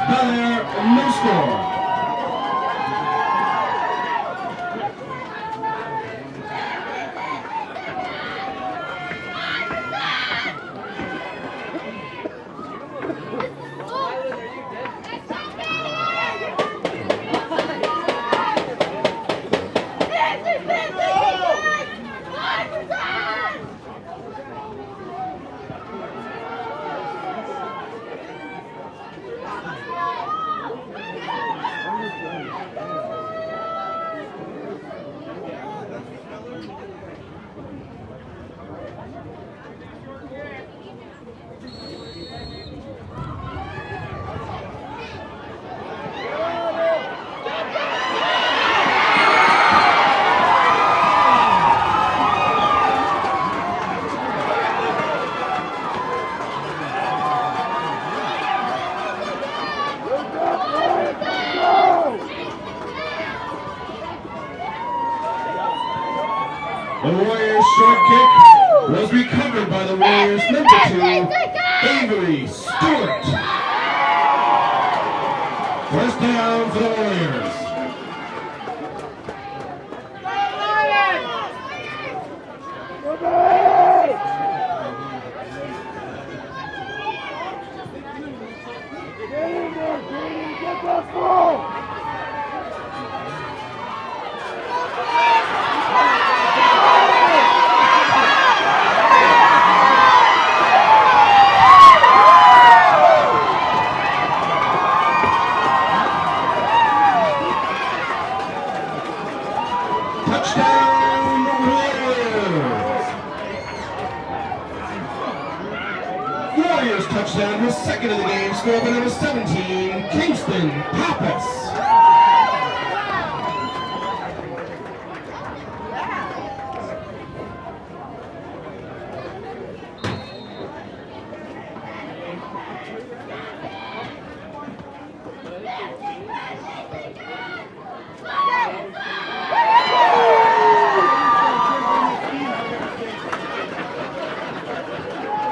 Bel-Air no score. The Warriors' short kick was recovered by the Warriors' number 2, Avery Stewart. First down for the Warriors. Touchdown, Warriors! Warriors touchdown, was second of the game, scored by number 17, Kingston Pappas.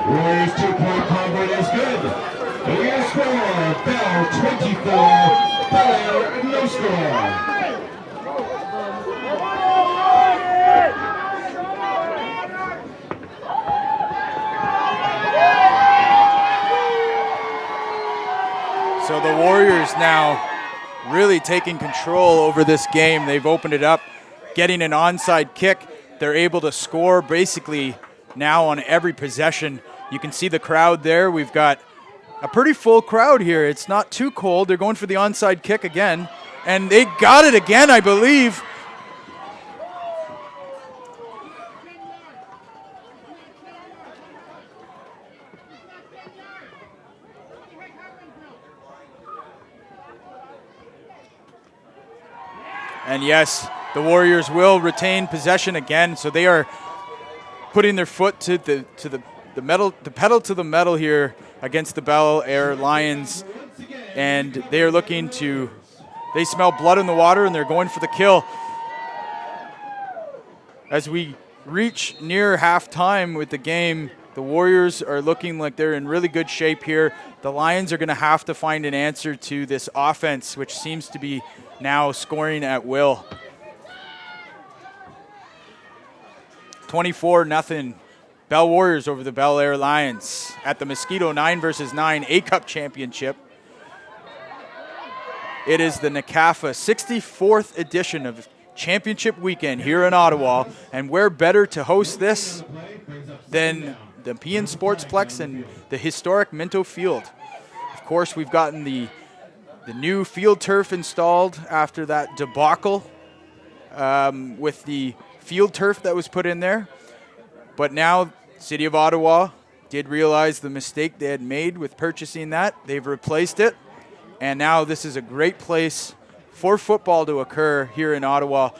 Warriors 2-point convert is good. Your score, Bell 24, Bel-Air no score. So the Warriors now really taking control over this game. They've opened it up, getting an onside kick. They're able to score basically now on every possession. You can see the crowd there. We've got a pretty full crowd here. It's not too cold. They're going for the onside kick again, and they got it again, I believe. And yes, the Warriors will retain possession again, so they are putting their foot to the pedal to the metal here against the Bel-Air Lions, and they are looking to, they smell blood in the water and they're going for the kill. As we reach near halftime with the game, the Warriors are looking like they're in really good shape here. The Lions are going to have to find an answer to this offense, which seems to be now scoring at will. 24-0. Bell Warriors over the Bel-Air Lions at the Mosquito 9v9 A-Cup Championship. It is the NCAFA 64th edition of Championship Weekend here in Ottawa, and where better to host this than the PN Sportsplex and the historic Minto Field. Of course, we've gotten the new field turf installed after that debacle with the field turf that was put in there. But now, City of Ottawa did realize the mistake they had made with purchasing that. They've replaced it, and now this is a great place for football to occur here in Ottawa.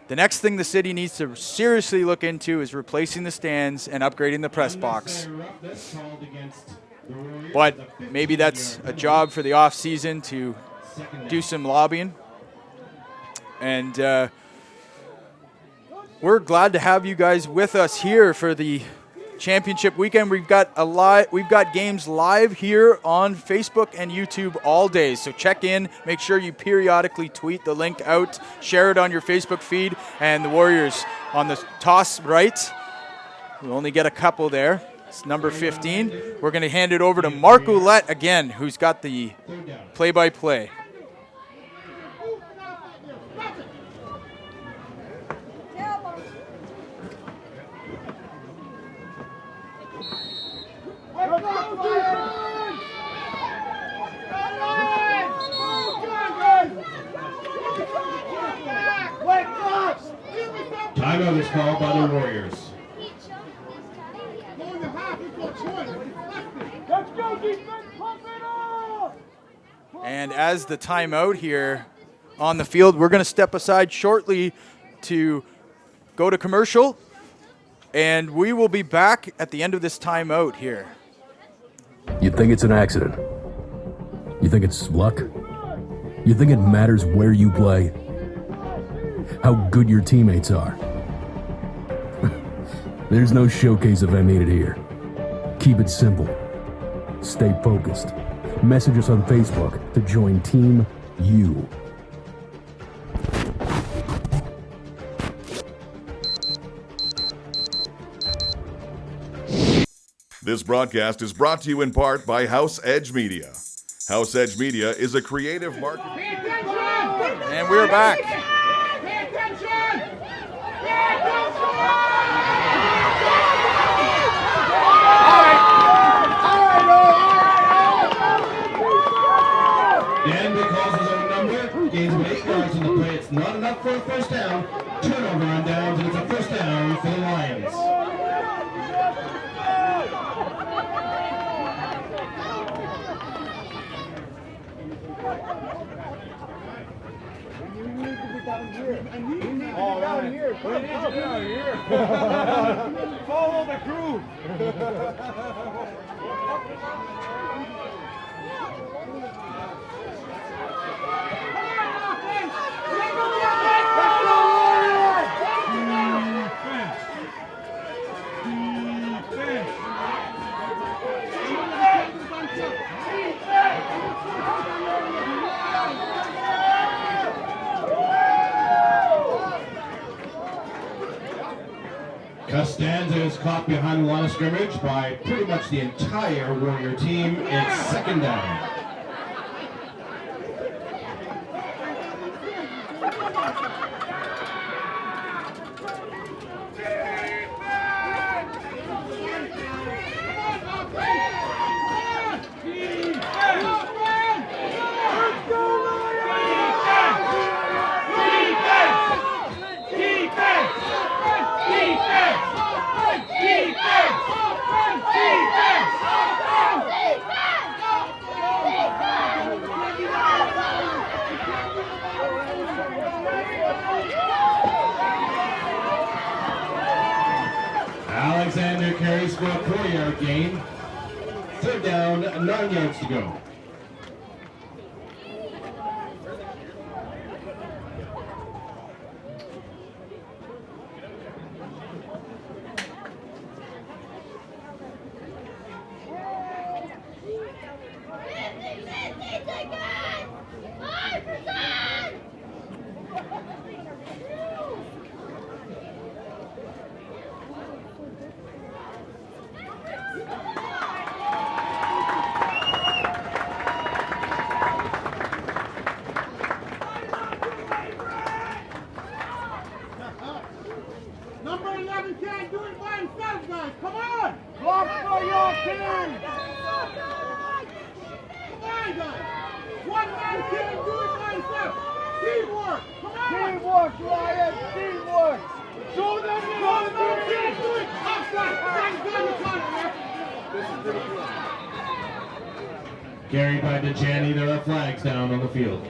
The next thing the city needs to seriously look into is replacing the stands and upgrading the press box. But maybe that's a job for the off season to do some lobbying. And we're glad to have you guys with us here for the championship weekend. We've got games live here on Facebook and YouTube all day. So check in, make sure you periodically tweet the link out, share it on your Facebook feed, and the Warriors on the toss right. We only get a couple there. It's number 15. We're going to hand it over to Mark Ouellette again, who's got the play-by-play. Timeout is called by the Warriors. And as the timeout here on the field, we're going to step aside shortly to go to commercial, and we will be back at the end of this timeout here. You think it's an accident? You think it's luck? You think it matters where you play? How good your teammates are? There's no showcase event needed here. Keep it simple. Stay focused. Message us on Facebook to join Team U. This broadcast is brought to you in part by House Edge Media. House Edge Media is a creative marketing... And we're back. Dan because his own number, gains of 8 yards on the play. It's not enough for a first down. Turnover on downs, and it's a first down for the Lions. Follow the crew. Costanza is caught behind the line of scrimmage by pretty much the entire Warrior team. It's second down. Alexander carries for a 4-yard gain. Third down, 9 yards to go. Number 11 can't do it by himself, guys. Come on! Block for your team! Come on, guys! One man can't do it by himself! Teamwork! Come on! Teamwork, Ryan! Teamwork! Show them the other man can't do it! Offside! Thank God you caught it, man! Carried by DeChani, there are flags down on the field.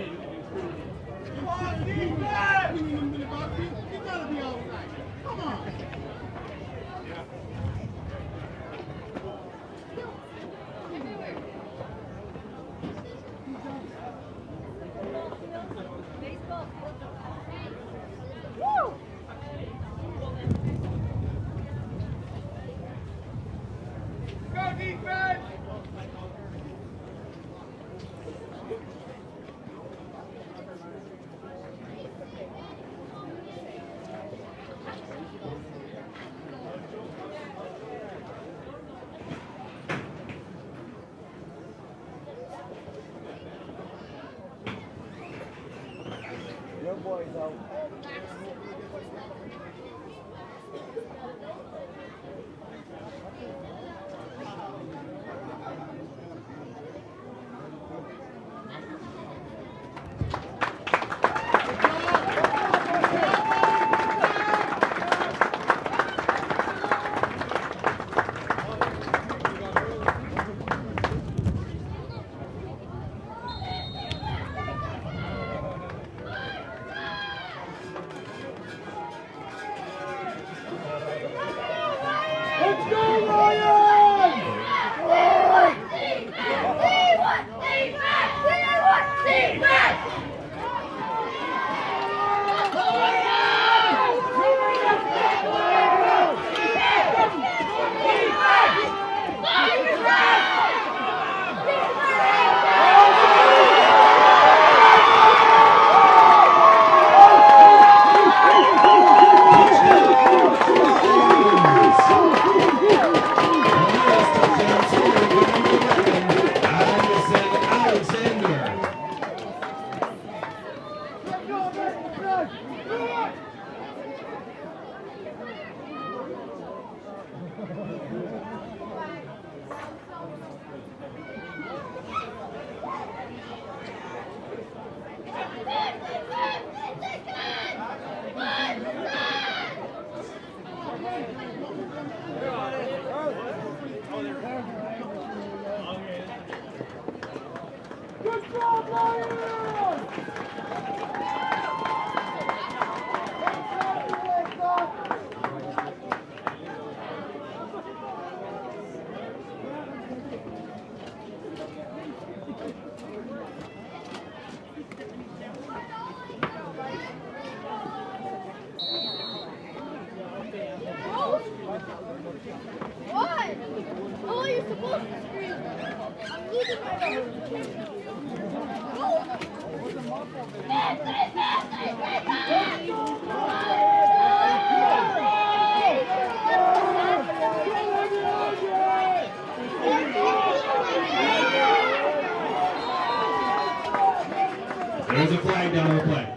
There's a flag down on the play.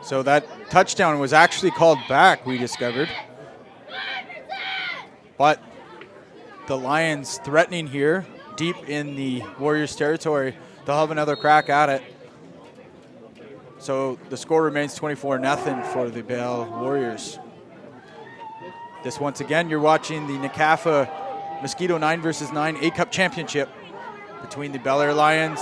So that touchdown was actually called back, we discovered. But the Lions threatening here, deep in the Warriors territory. They'll have another crack at it. So the score remains 24-0 for the Bell Warriors. This, once again, you're watching the NCAFA Mosquito 9v9 A-Cup Championship between the Bel-Air Lions.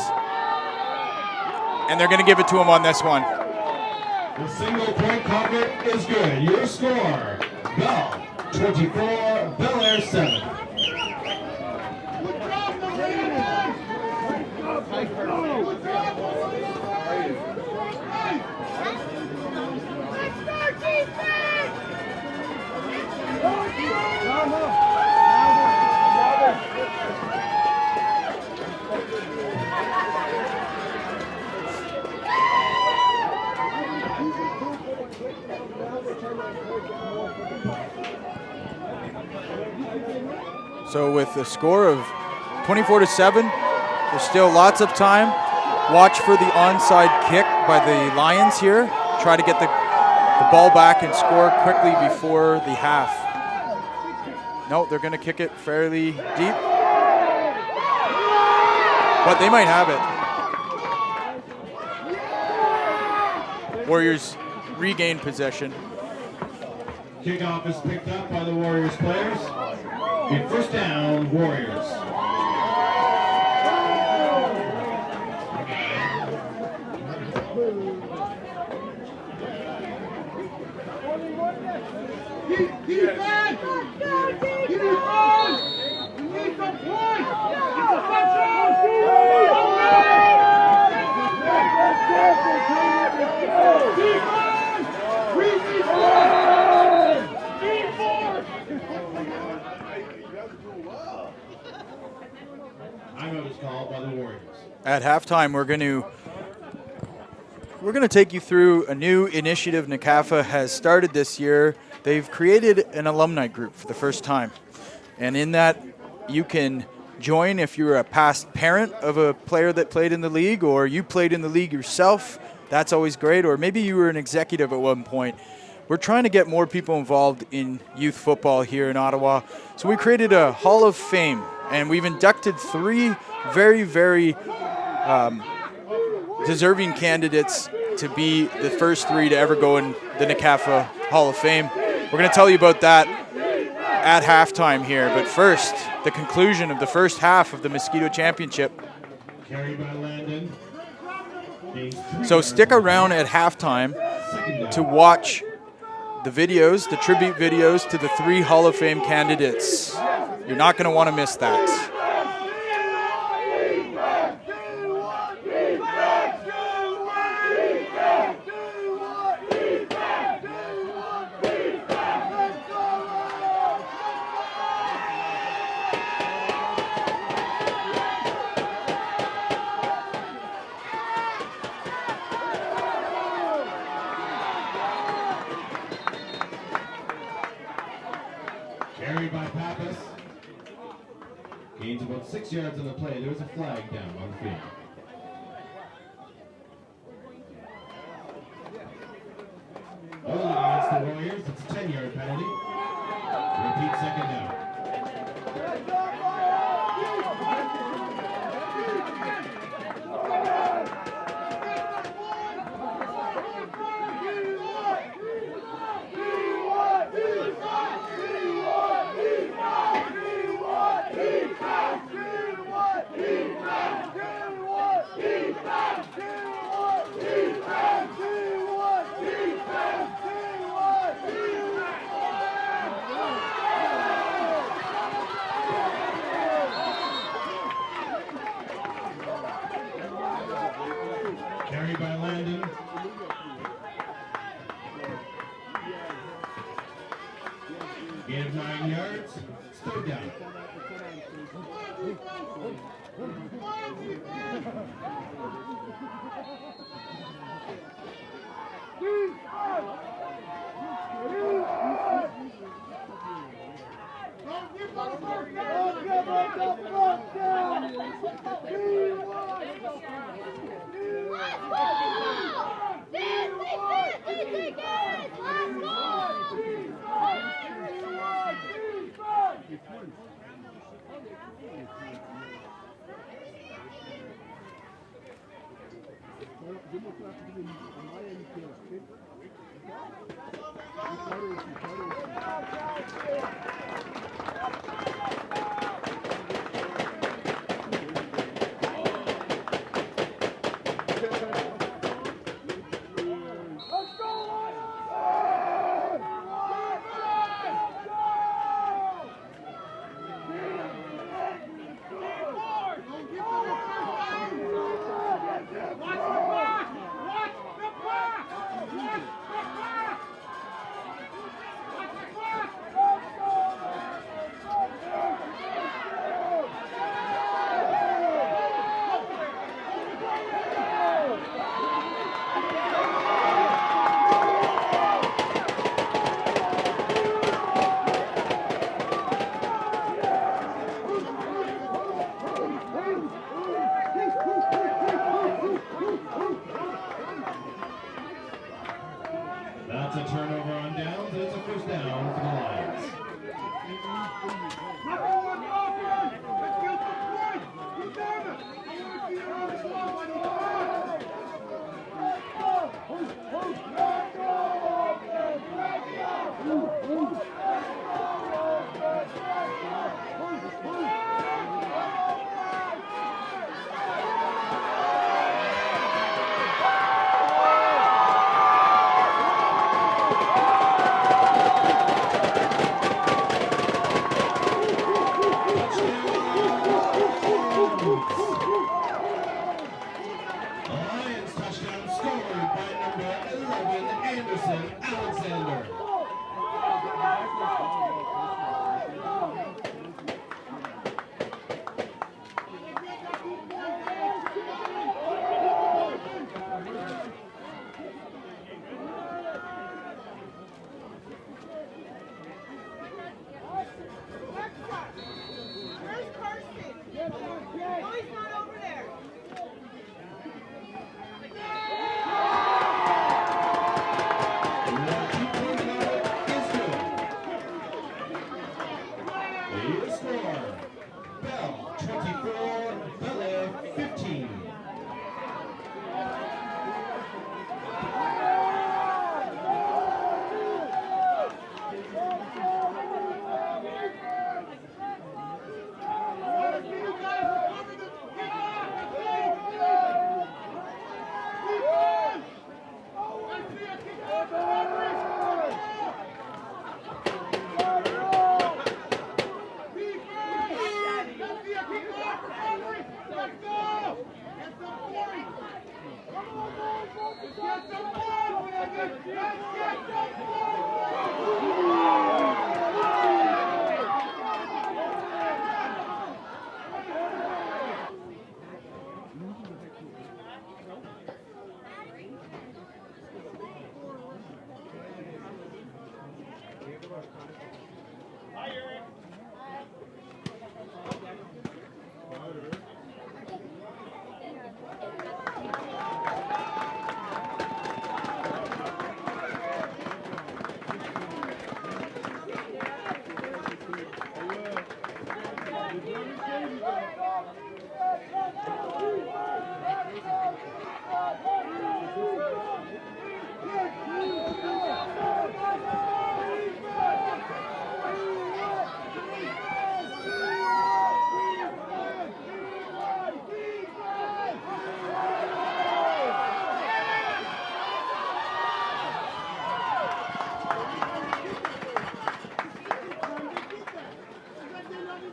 And they're going to give it to them on this one. The single point convert is good. Your score, Bell 24, Bel-Air 7. So with a score of 24-7, there's still lots of time. Watch for the onside kick by the Lions here. Try to get the ball back and score quickly before the half. No, they're going to kick it fairly deep. but they might have it. Warriors regain possession. Kickoff is picked up by the Warriors players. In first down, Warriors. Defense! You need some points! Timeout is called by the Warriors. At halftime, we're going to take you through a new initiative NCAFA has started this year. They've created an alumni group for the first time. And in that, you can join if you're a past parent of a player that played in the league, or you played in the league yourself. That's always great. Or maybe you were an executive at one point. We're trying to get more people involved in youth football here in Ottawa. So we created a Hall of Fame, and we've inducted 3 very, very deserving candidates to be the first 3 to ever go in the NCAFA Hall of Fame. We're going to tell you about that at halftime here. But first, the conclusion of the first half of the Mosquito Championship. Carried by Landon. So stick around at halftime to watch the videos, the tribute videos to the 3 Hall of Fame candidates. You're not going to want to miss that. Carried by Pappas. Gains about 6 yards on the play. There was a flag down on the field. Against the Warriors, it's a 10-yard penalty. Repeat second down. Carried by Landon. Gain of 9 yards. Third down. That's a turnover on downs. It's a first down for the Lions. Number 1 offense! Let's get the point! Keep on it! number 11, Anderson Alexander. Your score, Bell 24, Bel-Air 15.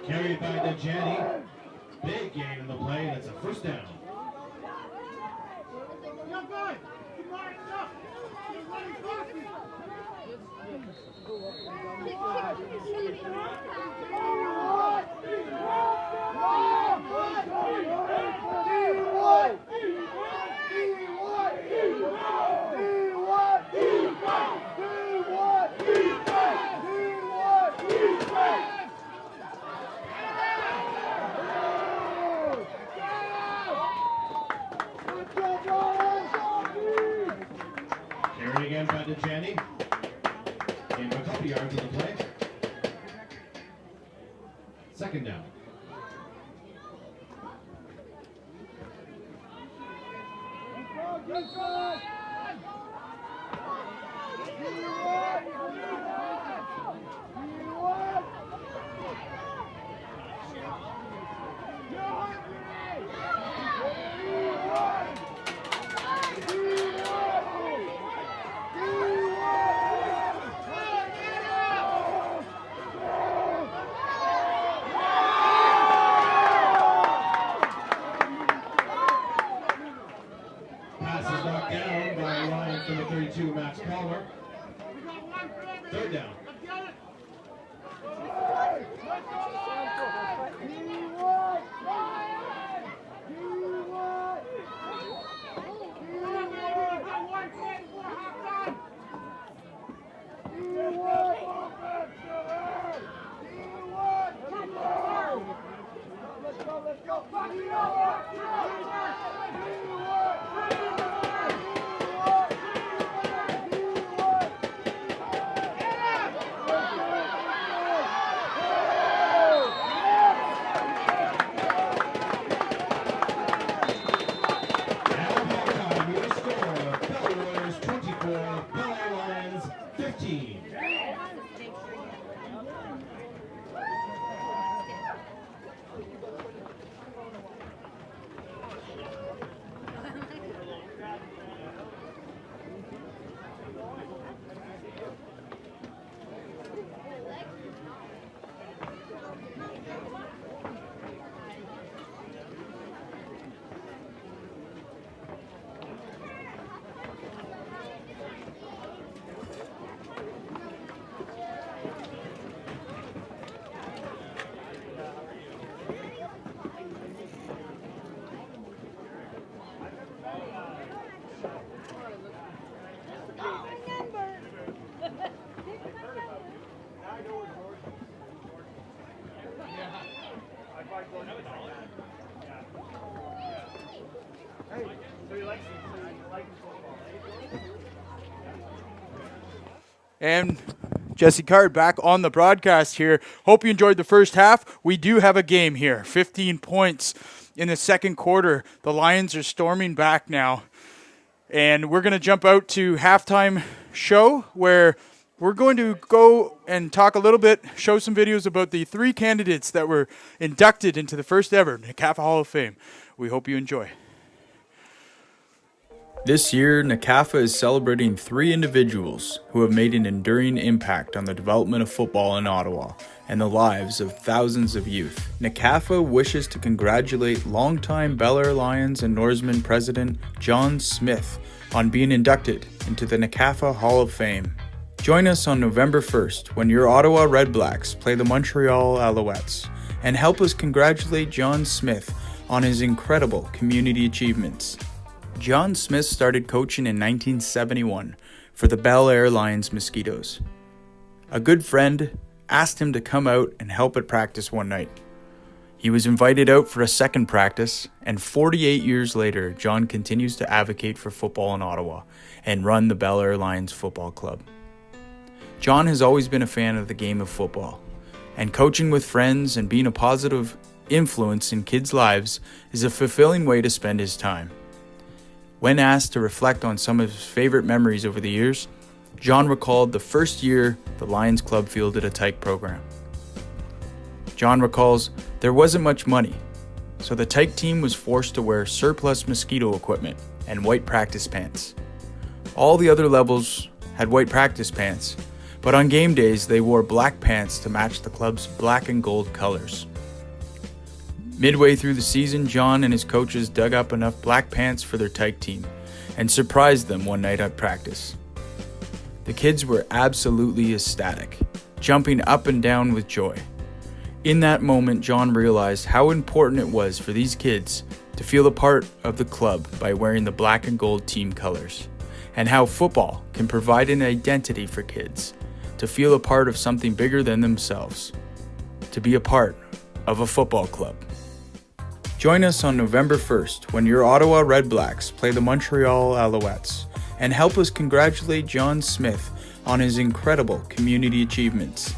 Carried by Dejani. Big gain in the play, and it's a first down. Carried again by Dejani. Gained a couple yards on the play. Second down. For the 32, Max Palmer. Third down. Let's go. And Jesse Card back on the broadcast here. Hope you enjoyed the first half. We do have a game here. 15 points in the second quarter. The Lions are storming back now. And we're going to jump out to halftime show where we're going to go and talk a little bit, show some videos about the 3 candidates that were inducted into the first ever NCAFA Hall of Fame. We hope you enjoy. This year, NCAFA is celebrating 3 individuals who have made an enduring impact on the development of football in Ottawa and the lives of thousands of youth. NCAFA wishes to congratulate longtime Bel-Air Lions and Norseman president John Smith on being inducted into the NCAFA Hall of Fame. Join us on November 1st when your Ottawa Red Blacks play the Montreal Alouettes, and help us congratulate John Smith on his incredible community achievements. John Smith started coaching in 1971 for the Bel-Air Lions Mosquitoes. A good friend asked him to come out and help at practice one night. He was invited out for a second practice, and 48 years later, John continues to advocate for football in Ottawa and run the Bel-Air Lions Football Club. John has always been a fan of the game of football, and coaching with friends and being a positive influence in kids' lives is a fulfilling way to spend his time. When asked to reflect on some of his favorite memories over the years, John recalled the first year the Lions Club fielded a tyke program. John recalls there wasn't much money, so the tyke team was forced to wear surplus mosquito equipment and white practice pants. All the other levels had white practice pants, but on game days they wore black pants to match the club's black and gold colors. Midway through the season, John and his coaches dug up enough black pants for their tyke team and surprised them one night at practice. The kids were absolutely ecstatic, jumping up and down with joy. In that moment, John realized how important it was for these kids to feel a part of the club by wearing the black and gold team colors, and how football can provide an identity for kids to feel a part of something bigger than themselves, to be a part of a football club. Join us on November 1st when your Ottawa Red Blacks play the Montreal Alouettes, and help us congratulate John Smith on his incredible community achievements.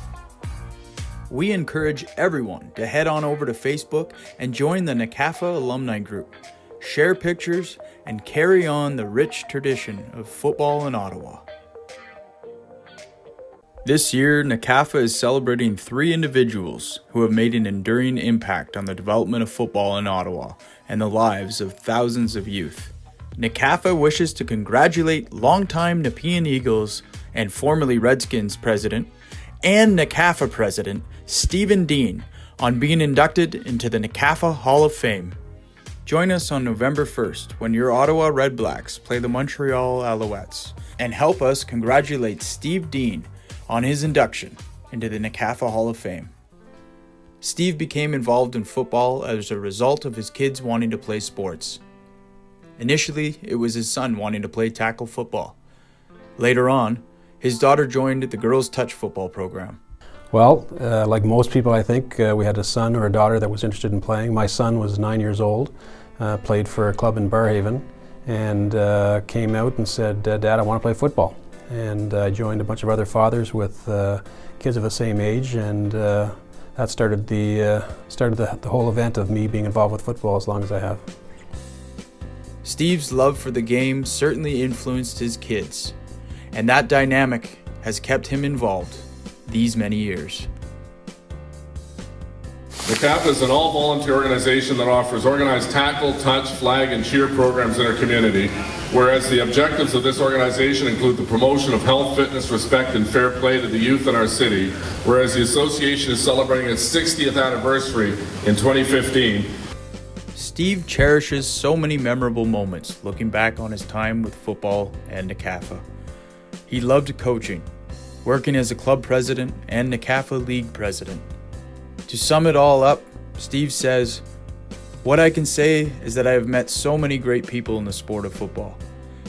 We encourage everyone to head on over to Facebook and join the NCAFA alumni group, share pictures, and carry on the rich tradition of football in Ottawa. This year, NCAFA is celebrating 3 individuals who have made an enduring impact on the development of football in Ottawa and the lives of thousands of youth. NCAFA wishes to congratulate longtime Nepean Eagles and formerly Redskins president and NCAFA president Stephen Dean on being inducted into the NCAFA Hall of Fame. Join us on November 1st when your Ottawa Red Blacks play the Montreal Alouettes, and help us congratulate Steve Dean on his induction into the NCAFA Hall of Fame. Steve became involved in football as a result of his kids wanting to play sports. Initially, it was his son wanting to play tackle football. Later on, his daughter joined the girls' touch football program. Well, like most people, I think, we had a son or a daughter that was interested in playing. My son was 9 years old, played for a club in Barrhaven, and came out and said, Dad, I want to play football. And I joined a bunch of other fathers with kids of the same age, and that started the whole event of me being involved with football as long as I have. Steve's love for the game certainly influenced his kids, and that dynamic has kept him involved these many years. NCAFA is an all-volunteer organization that offers organized tackle, touch, flag, and cheer programs in our community, whereas the objectives of this organization include the promotion of health, fitness, respect, and fair play to the youth in our city, whereas the association is celebrating its 60th anniversary in 2015. Steve cherishes so many memorable moments looking back on his time with football and NCAFA. He loved coaching, working as a club president and NCAFA league president. To sum it all up, Steve says, "What I can say is that I have met so many great people in the sport of football.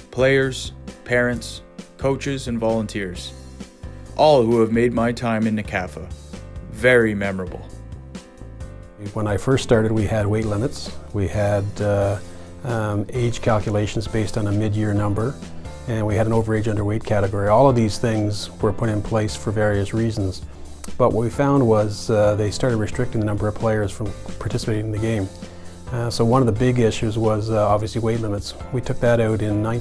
Players, parents, coaches, and volunteers. All who have made my time in NCAFA very memorable." When I first started, we had weight limits. We had age calculations based on a mid-year number. and we had an overage underweight category. All of these things were put in place for various reasons. But what we found was they started restricting the number of players from participating in the game. So one of the big issues was obviously weight limits. We took that out in early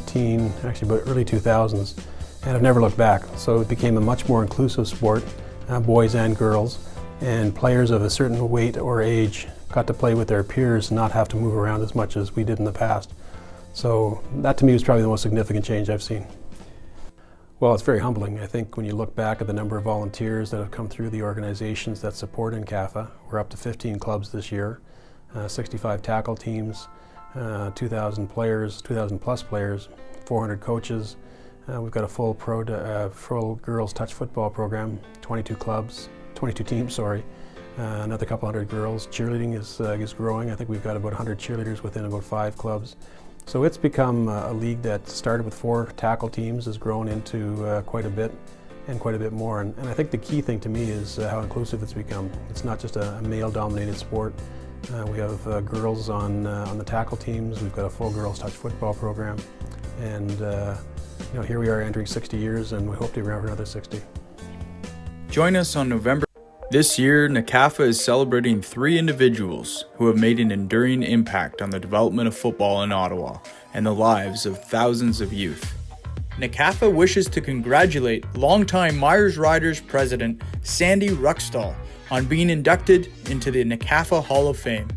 2000s, and have never looked back. So it became a much more inclusive sport, boys and girls, and players of a certain weight or age got to play with their peers and not have to move around as much as we did in the past. So that to me was probably the most significant change I've seen. Well, it's very humbling. I think when you look back at the number of volunteers that have come through the organizations that support NCAFA, we're up to 15 clubs this year, 65 tackle teams, 2,000 players, 2,000 plus players, 400 coaches. We've got a full girls touch football program, 22 teams, another couple hundred girls. Cheerleading is growing. I think we've got about 100 cheerleaders within about 5 clubs. So it's become a league that started with 4 tackle teams, has grown into quite a bit and quite a bit more. And I think the key thing to me is how inclusive it's become. It's not just a male-dominated sport. We have girls on the tackle teams. We've got a full girls touch football program. And here we are entering 60 years, and we hope to have another 60. Join us on November. This year, NCAFA is celebrating 3 individuals who have made an enduring impact on the development of football in Ottawa and the lives of thousands of youth. NCAFA wishes to congratulate longtime Myers Riders president Sandy Ruckstall on being inducted into the NCAFA Hall of Fame.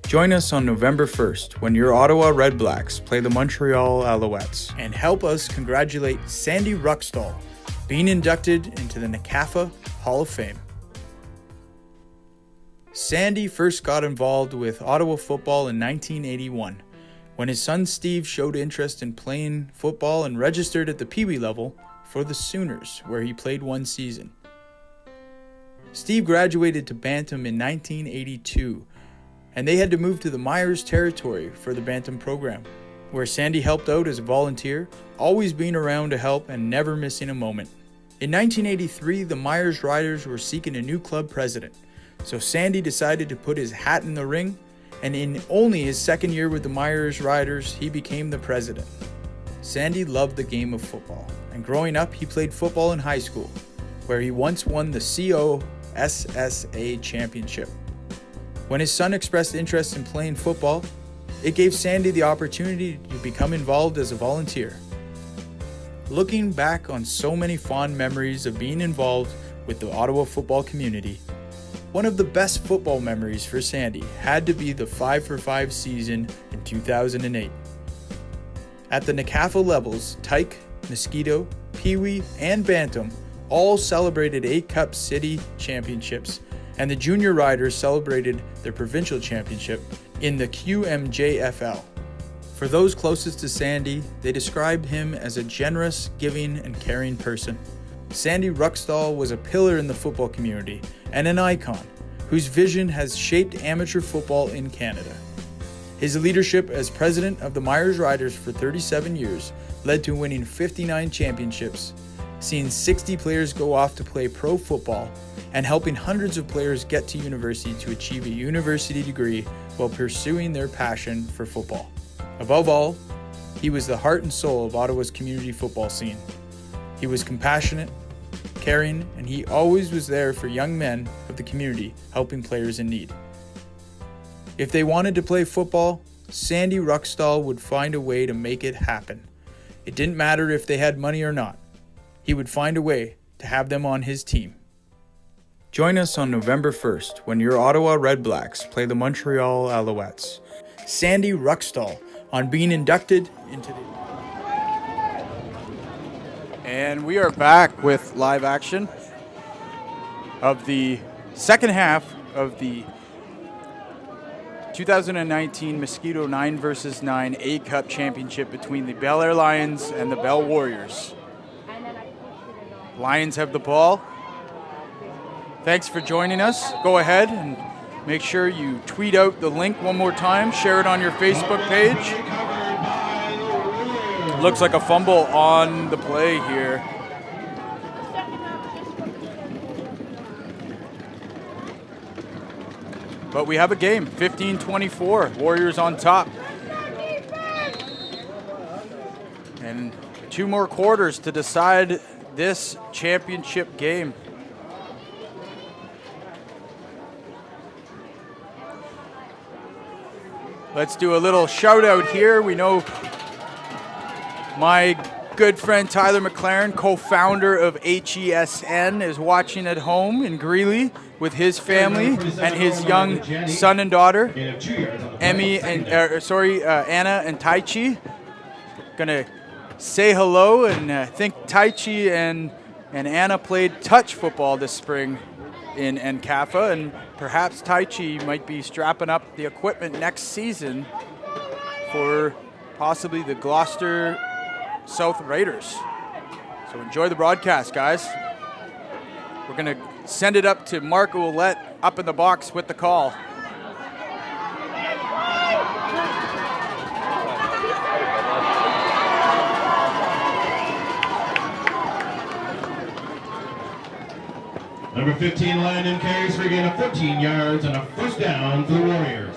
Join us on November 1st when your Ottawa Red Blacks play the Montreal Alouettes, and help us congratulate Sandy Ruckstall being inducted into the NCAFA Hall of Fame. Sandy first got involved with Ottawa football in 1981 when his son Steve showed interest in playing football and registered at the Pee Wee level for the Sooners, where he played 1 season. Steve graduated to Bantam in 1982, and they had to move to the Myers territory for the Bantam program, where Sandy helped out as a volunteer, always being around to help and never missing a moment. In 1983, the Myers Riders were seeking a new club president, so Sandy decided to put his hat in the ring, and in only his second year with the Myers Riders, he became the president. Sandy loved the game of football, and growing up, he played football in high school, where he once won the COSSA championship. When his son expressed interest in playing football, it gave Sandy the opportunity to become involved as a volunteer. Looking back on so many fond memories of being involved with the Ottawa football community, one of the best football memories for Sandy had to be the 5-for-5 season in 2008. At the NCAFA levels, Tyke, Mosquito, Pee Wee, and Bantam all celebrated 8 Cup City championships, and the Junior Riders celebrated their provincial championship in the QMJFL. For those closest to Sandy, they described him as a generous, giving, and caring person. Sandy Ruckstall was a pillar in the football community and an icon whose vision has shaped amateur football in Canada. His leadership as president of the Myers Riders for 37 years led to winning 59 championships, seeing 60 players go off to play pro football, and helping hundreds of players get to university to achieve a university degree while pursuing their passion for football. Above all, he was the heart and soul of Ottawa's community football scene. He was compassionate, caring, and he always was there for young men of the community, helping players in need. If they wanted to play football, Sandy Ruckstall would find a way to make it happen. It didn't matter if they had money or not. He would find a way to have them on his team. Join us on November 1st when your Ottawa Red Blacks play the Montreal Alouettes. Sandy Ruckstall on being inducted into the... And we are back with live action of the second half of the 2019 Mosquito 9v9 A-Cup Championship between the Bel-Air Lions and the Bell Warriors. Lions have the ball. Thanks for joining us. Go ahead and make sure you tweet out the link one more time. Share it on your Facebook page. Looks like a fumble on the play here. But we have a game, 15-24, Warriors on top. And 2 more quarters to decide this championship game. Let's do a little shout out here. We know my good friend Tyler McLaren, co-founder of HESN, is watching at home in Greeley with his family and his young son and daughter, Anna and Tai Chi. Gonna say hello and think Tai Chi and Anna played touch football this spring in NCAFA, and perhaps Tai Chi might be strapping up the equipment next season for possibly the Gloucester South Raiders. So enjoy the broadcast, guys. We're going to send it up to Mark Ouellette up in the box with the call. Number 15, Landon carries for a gain of 14 yards and a first down for the Warriors.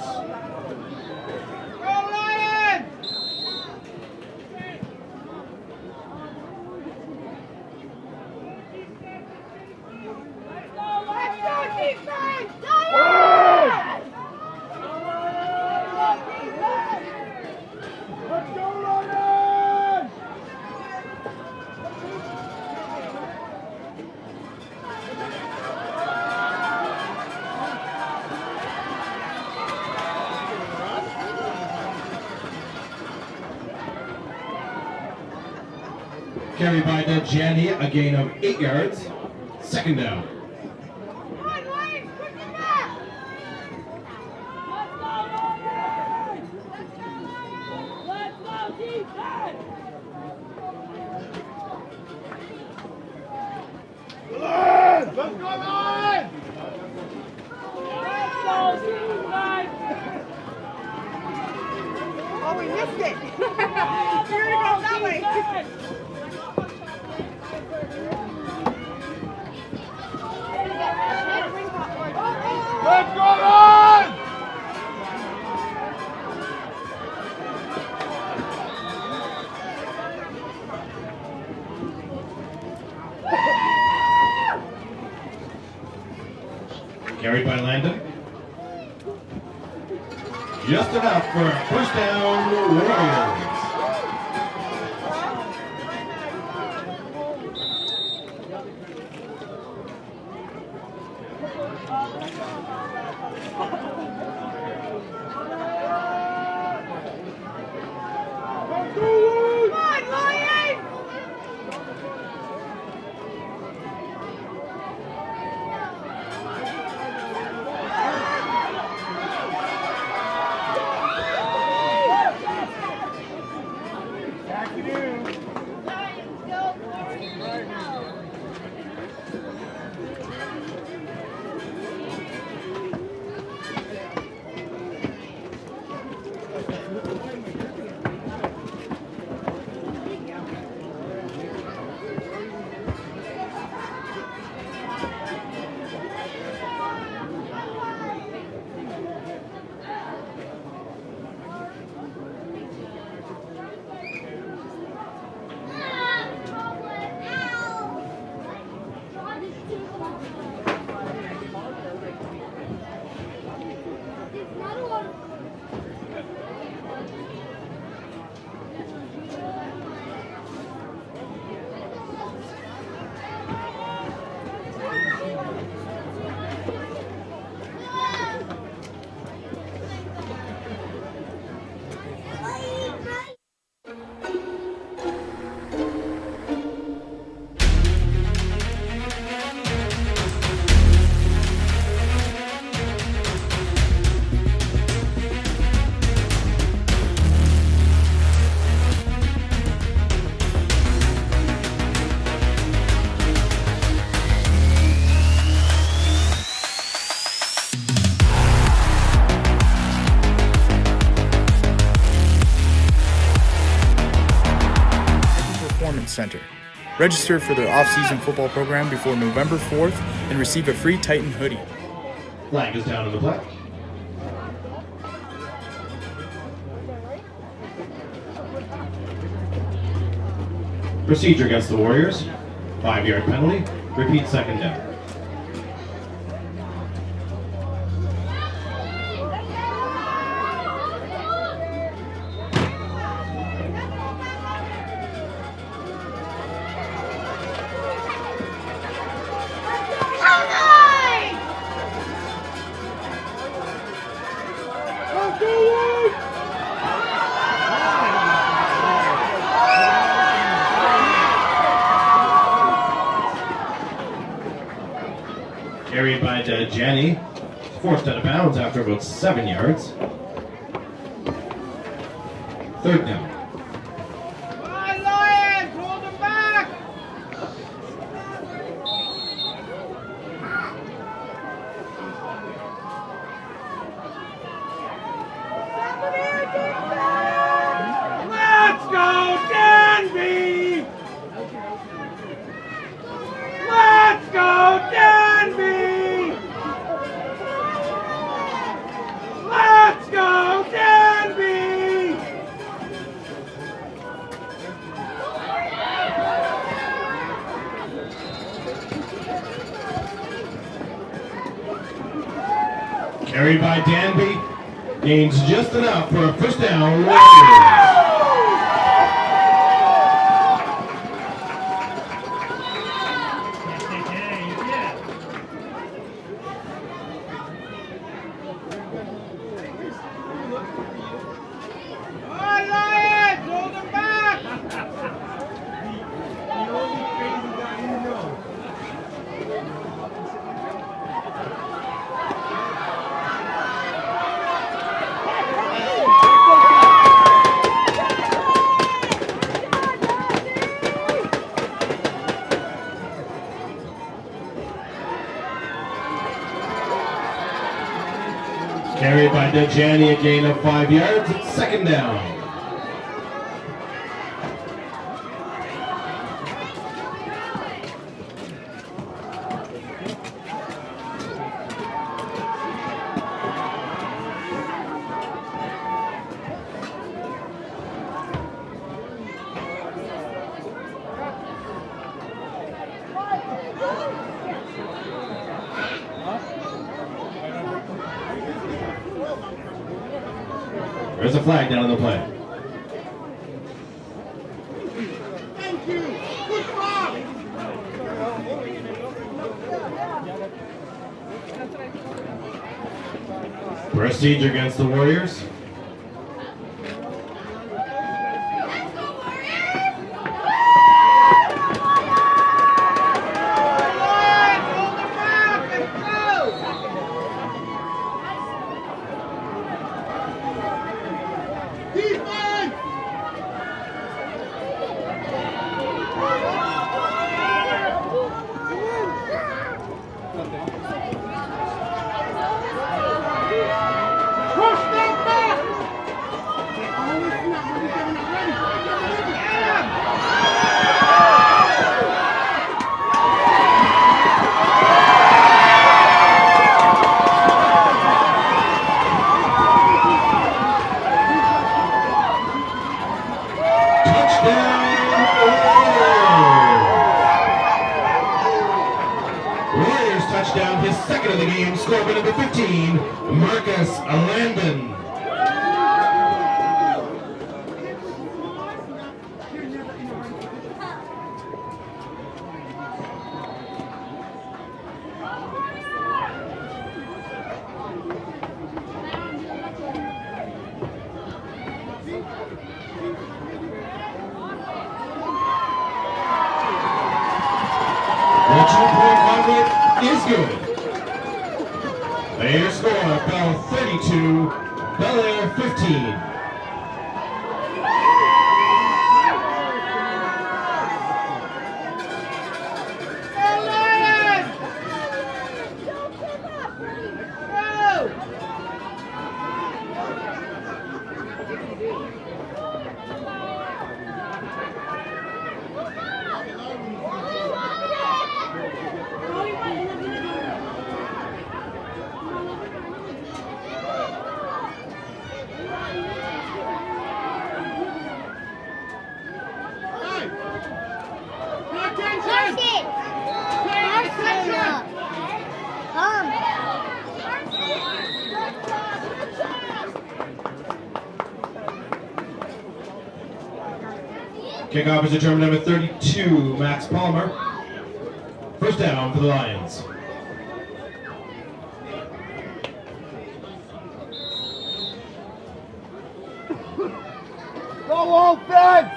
Carried by Dejani, a gain of 8 yards. Second down. Oh, we missed it. You're gonna go that way. Let's go on! Carried by Landon. Just enough for a first down, Warriors. Center. Register for the off-season football program before November 4th and receive a free Titan hoodie. Flag is down on the play. Procedure against the Warriors. 5-yard penalty. Repeat second down. Carried by Jenny, forced out of bounds after about 7 yards. Third down. Come on, Lions! Hold them back! Let's go, Danby! Let's go, Danby! Let's go, Danby! Carried by Danby, gains just enough for a first down. Warriors. Come on, Lions! Hold them back! Carried by Dejani, a gain of 5 yards. It's second down. There's a flag down on the play. Thank you! Good job! Procedure against the Warriors. Lions! Hold them back! Let's go! Defense! Push them back! Warriors touchdown, his second of the game, scored by number 15, Marcus Landon. The 2-point convert is good. Their score, Bell 32, Bel-Air 15. Go, Lions! Go! Kickoff is determined number 32, Max Palmer. First down for the Lions. Go offense!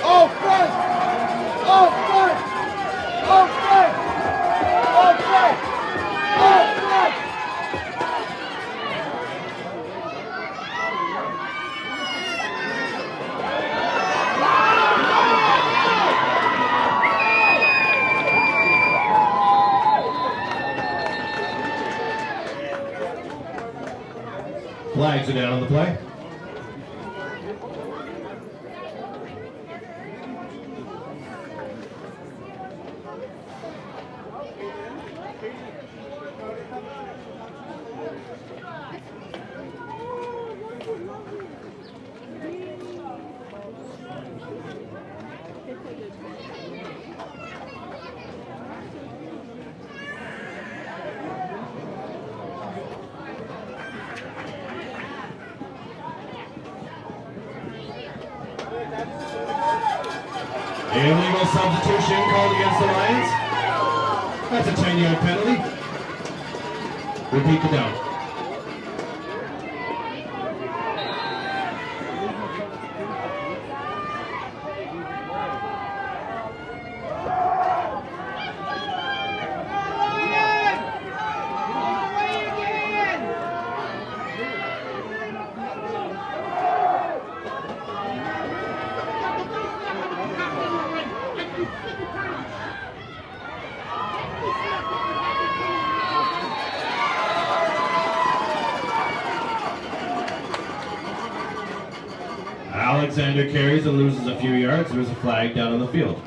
Offense! Offense! Offense! Offense! Offense! Flags are down on the play. Illegal substitution called against the Lions. That's a 10-yard penalty. Repeat the down. Alexander carries and loses a few yards. There's a flag down on the field.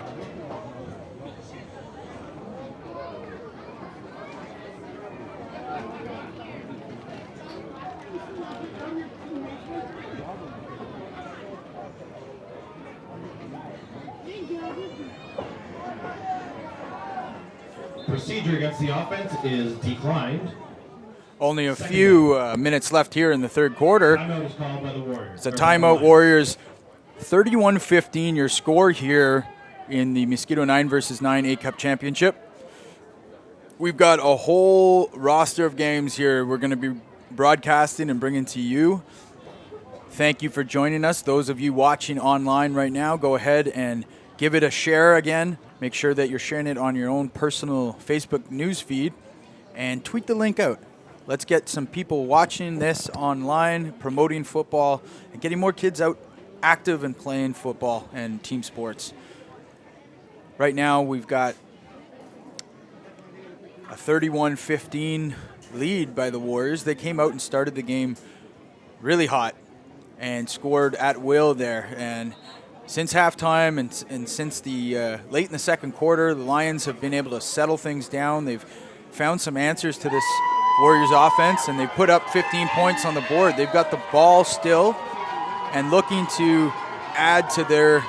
Procedure against the offense is declined. Only a few minutes left here in the third quarter. Timeout is called by the Warriors. It's a timeout, Warriors. 31-15 your score here in the Mosquito 9 versus 9 A-Cup Championship. We've got a whole roster of games here we're going to be broadcasting and bringing to you. Thank you for joining us. Those of you watching online right now, go ahead and give it a share again. Make sure that you're sharing it on your own personal Facebook news feed and tweet the link out. Let's get some people watching this online, promoting football, and getting more kids out active and playing football and team sports. Right now, we've got a 31-15 lead by the Warriors. They came out and started the game really hot and scored at will there. And since halftime and since the late in the second quarter, the Lions have been able to settle things down. They've found some answers to this Warriors offense, and they put up 15 points on the board. They've got the ball still and looking to add to their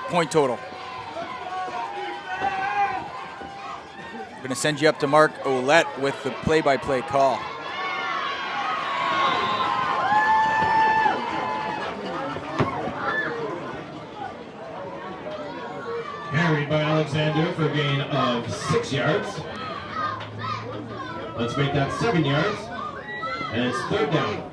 point total. I'm going to send you up to Mark Ouellette with the play-by-play call. Carried by Alexander for a gain of 6 yards. Let's make that 7 yards. And it's third down.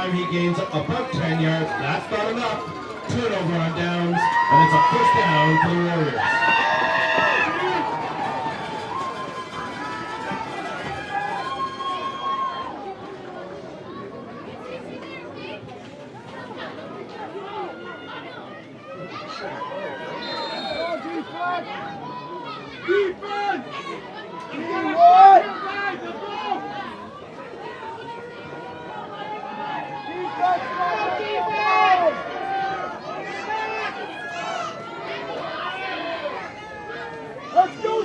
He gains about 10 yards. That's not enough. Turnover on downs, and it's a first down for the Warriors.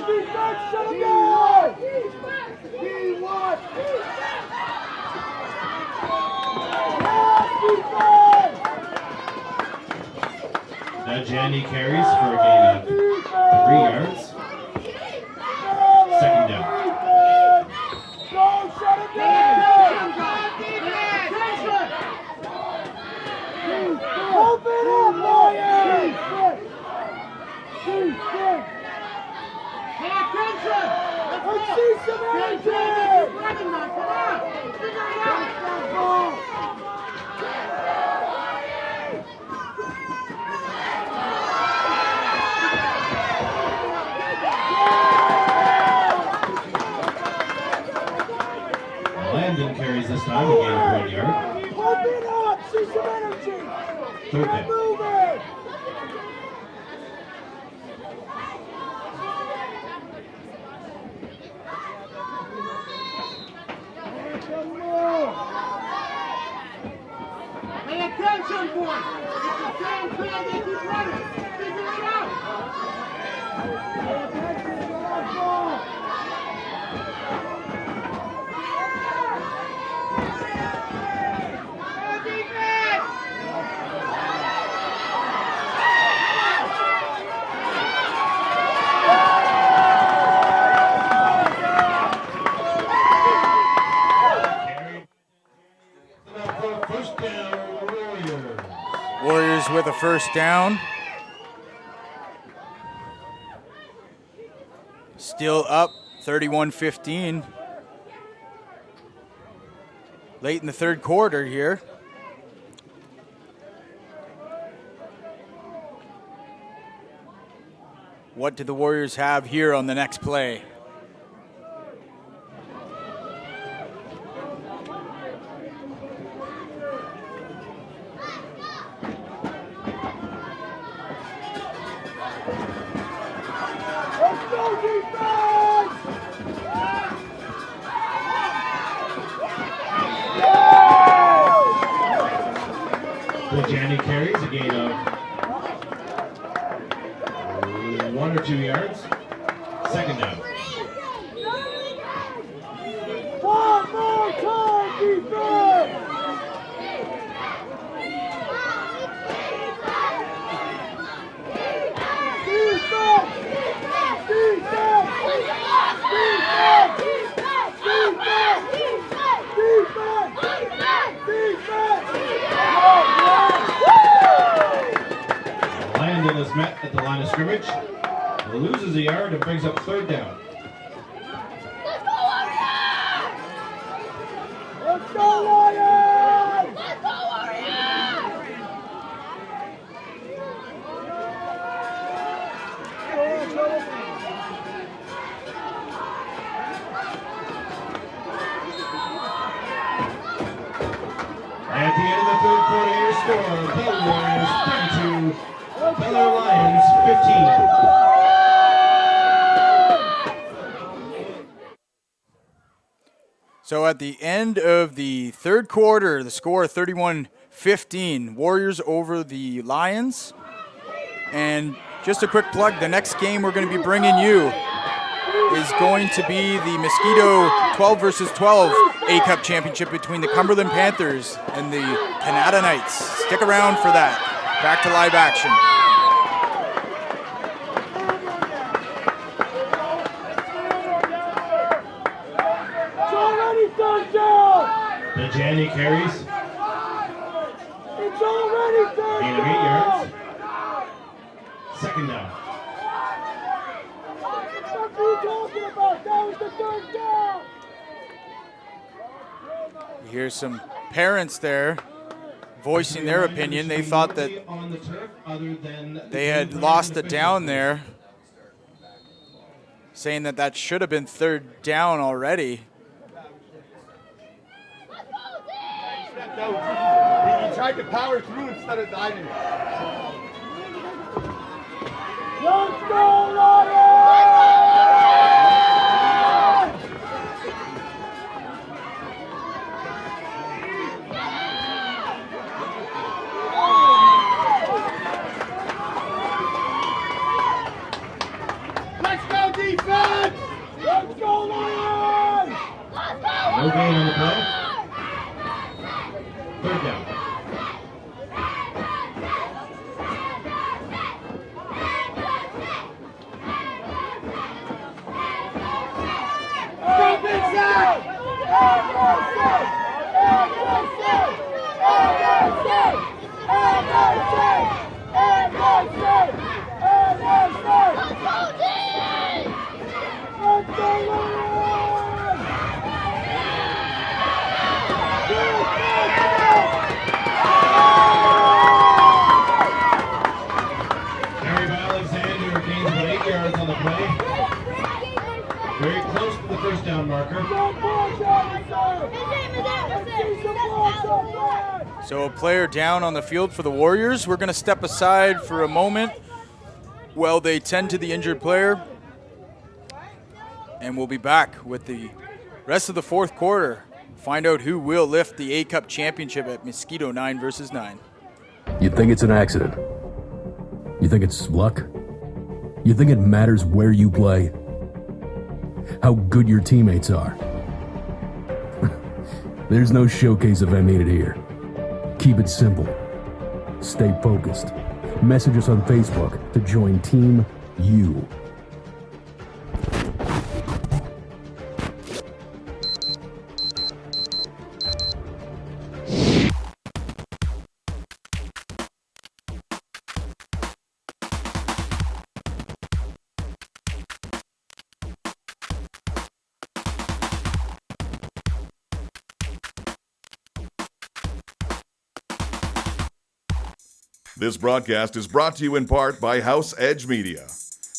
defense, shut him down! D1! Now Jandy carries for a gain of 3 yards. Second down. Go, shut him down! Open up, Lions! Pay attention! Let's see some energy! Come on! Figure it out! Landon carries this time, a gain of 1 yard. Open up! See some energy! Third down. Move it! Pay attention, boys! It's the same plan, they keep running! Figure it out! Pay attention to that ball! Warriors with a first down. Still up 31-15. Late in the third quarter here. What do the Warriors have here on the next play? Jandy carries a gain of 1 or 2 yards. Second down. One more time, defense! Landon is met at the line of scrimmage. He loses a yard and brings up third down. Let's go, Lions! Let's go, At the end of the third quarter, your score, Bel Warriors 32, Bel-Air Lions 15. So at the end of the third quarter, the score 31-15, Warriors over the Lions. And just a quick plug, the next game we're going to be bringing you is going to be the Mosquito 12 versus 12 A-Cup Championship between the Cumberland Panthers and the Canada Knights. Stick around for that. Back to live action. The Jandy carries. It's already third Gain of 8 yards. Second down. What are you talking about? That was the third down! You hear some parents there voicing their opinion. They thought that they had lost a down there, saying that that should have been third down already. He tried to power through instead of diving. Let's go, Lions! Let's go, defense! No gain on the play. Third down. Very close to the first down marker. So a player down on the field for the Warriors. We're going to step aside for a moment while they tend to the injured player. And we'll be back with the rest of the fourth quarter. Find out who will lift the A-Cup championship at Mosquito 9v9. You think it's an accident? You think it's luck? You think it matters where you play? How good your teammates are? There's no showcase event needed here. Keep it simple. Stay focused. Message us on Facebook to join Team U. This broadcast is brought to you in part by House Edge Media.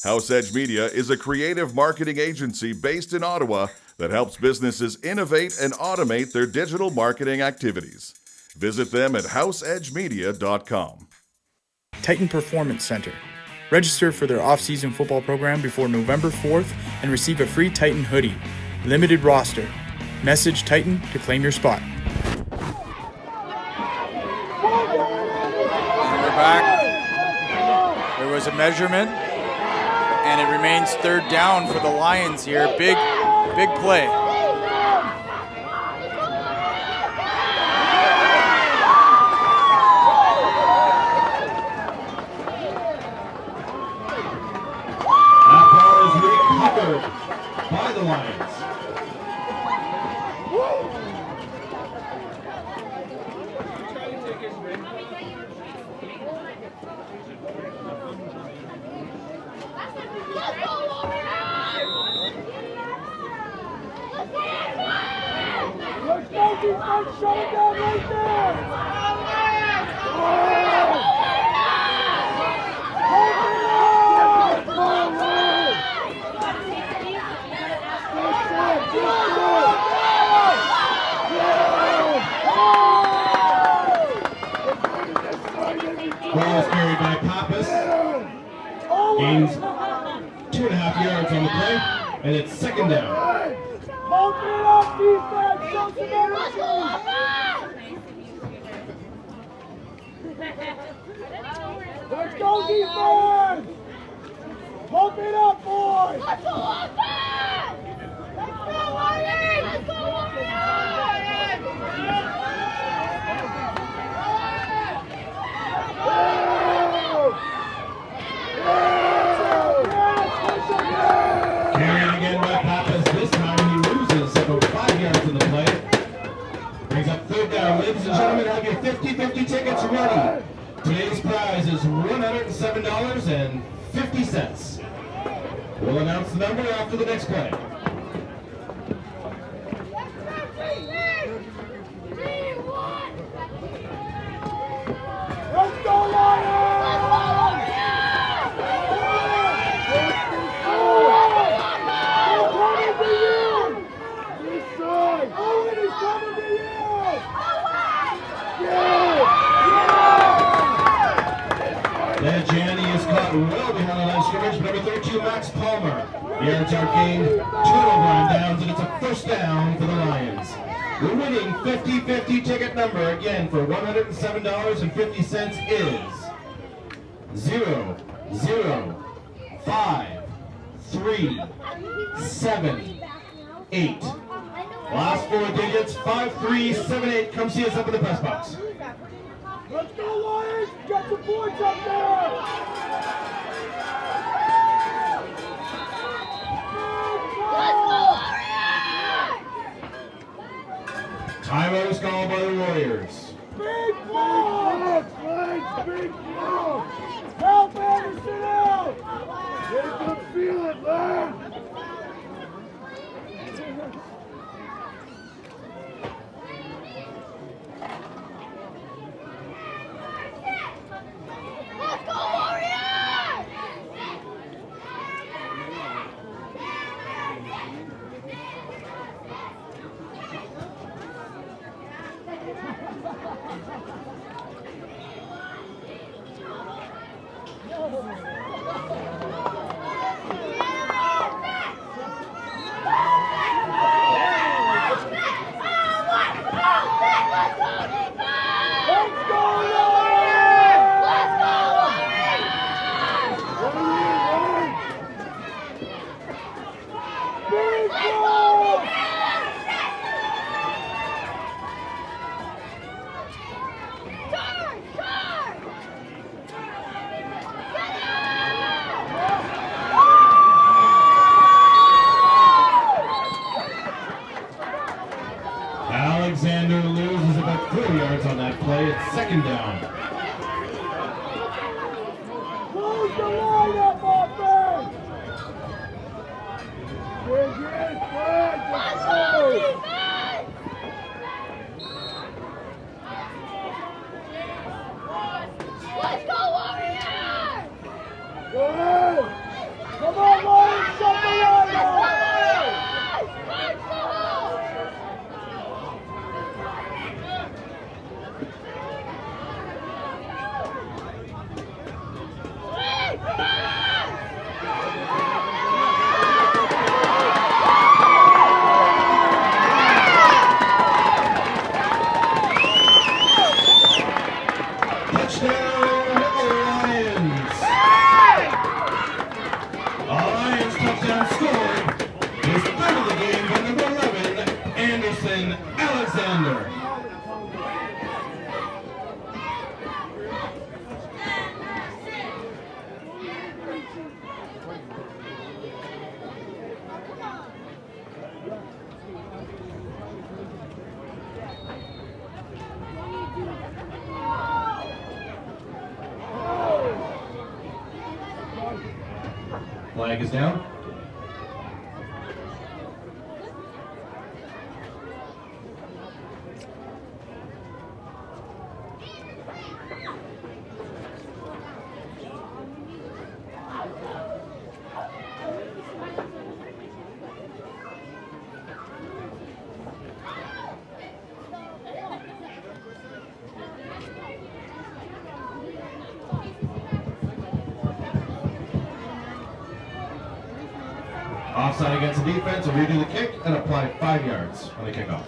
House Edge Media is a creative marketing agency based in Ottawa that helps businesses innovate and automate their digital marketing activities. Visit them at houseedgemedia.com. Titan Performance Center. Register for their off-season football program before November 4th and receive a free Titan hoodie. Limited roster. Message Titan to claim your spot. Back. There was a measurement, and it remains third down for the Lions here. Big play. That ball is recovered by the Lions. Ball is carried by Pappas. Gains 2.5 yards on the play, and it's second down. Let's go, defense! Pump it up, boys! Let's go, offense! Let's go, Lions! Let's go, Carried again by Pappas. This time he loses about 5 yards in the play. Brings up third down. Ladies and gentlemen, have your 50-50 tickets ready. Today's prize is $107.50. We'll announce the number after the next play. Let's go, Lions! Then Gianni is caught well behind the line of scrimmage. Number 32, Max Palmer. Yards are gained, turnover on downs, and it's a first down for the Lions. The winning 50-50 ticket number, again, for $107.50 is 0, 0, 5, 3, 7, 8. Last four digits, 5378. Come see us up in the press box. Let's go, Lions! Get the points up there! Timeout is called by the Warriors. Big ball! Big ball! Help Anderson out! They can feel it, man! Let's go, Warriors! Alexander loses about 4 yards on that play. It's second down. Close the lineup, offense! Let's go, Warriors! Go ahead! Come on, Lions! Shut the lineup! Alexander. Flag is down. Offside against the defense, will redo the kick and apply 5 yards on the kickoff.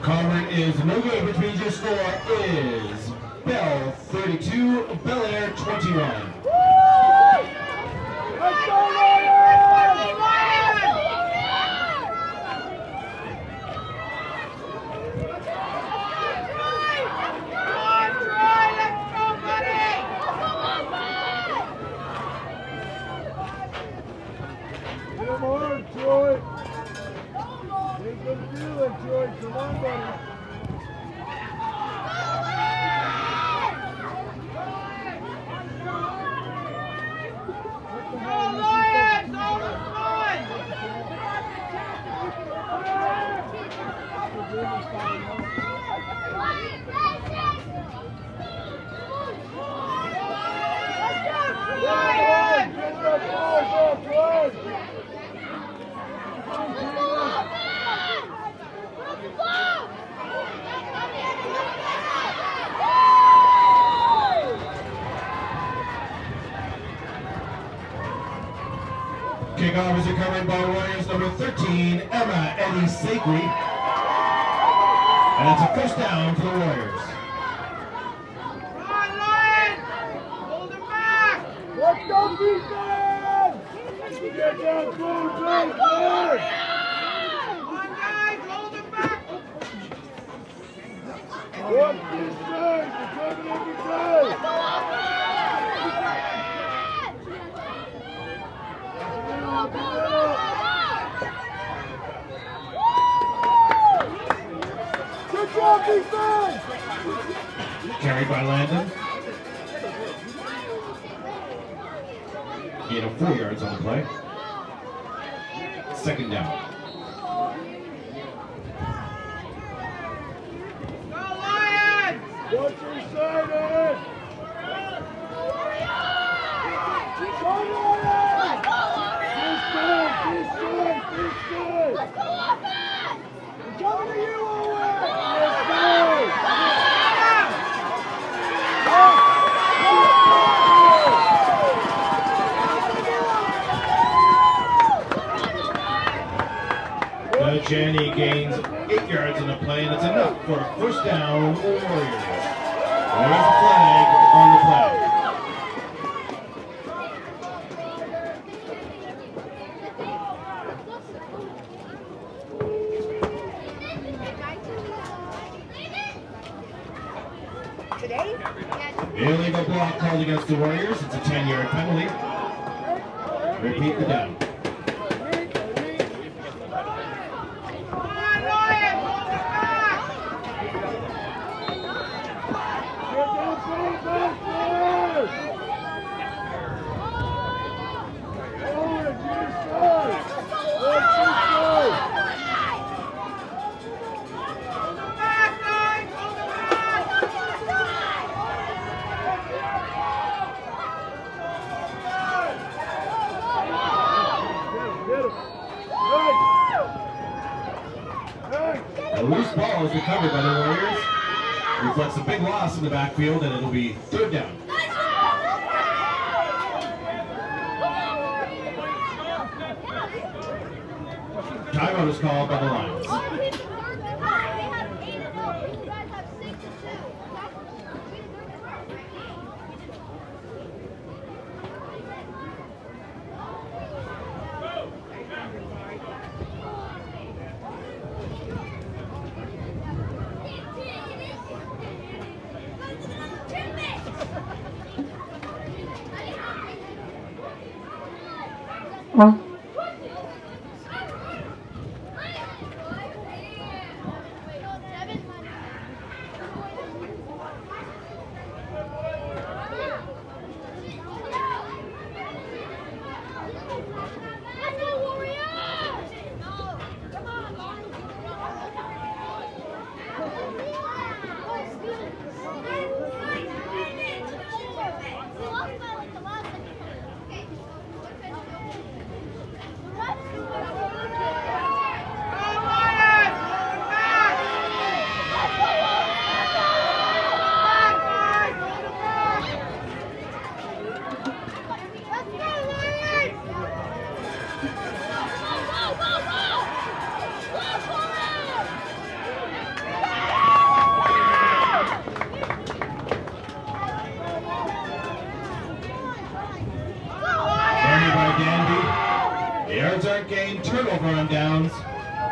Carmen is no good, which means your score is Bell 32, Bel-Air 21. Let's go, Lions! Come on, Troy. They can do it, Troy. Come on, buddy. Kickoff is recovered by Warriors number 13, Emma Eddie Sakri. And it's a first down for the Warriors. Come on, Lions! Hold him back! Let's go, defense! Get down! carried by Landon. Gain of 4 yards on the play. Second down. What's excited? Jenny gains 8 yards on the play, and it's enough for a first down for Warriors. There's a flag on the play. Illegal block called against the Warriors. It's a 10-yard penalty. Repeat the down. A loose ball is recovered by the Warriors. Reflects a big loss in the backfield, and it'll be third down. Timeout is called by the Lions. Yards aren't gained, turnover on downs,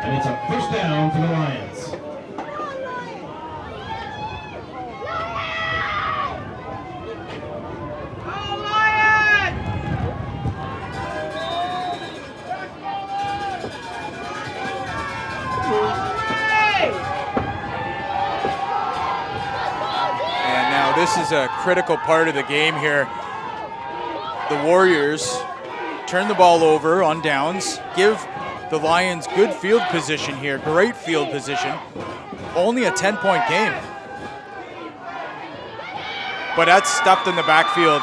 and it's a first down for the Lions. And now this is a critical part of the game here. The Warriors turn the ball over on downs, give the Lions good field position here, great field position. Only a 10-point game. But that's stuffed in the backfield.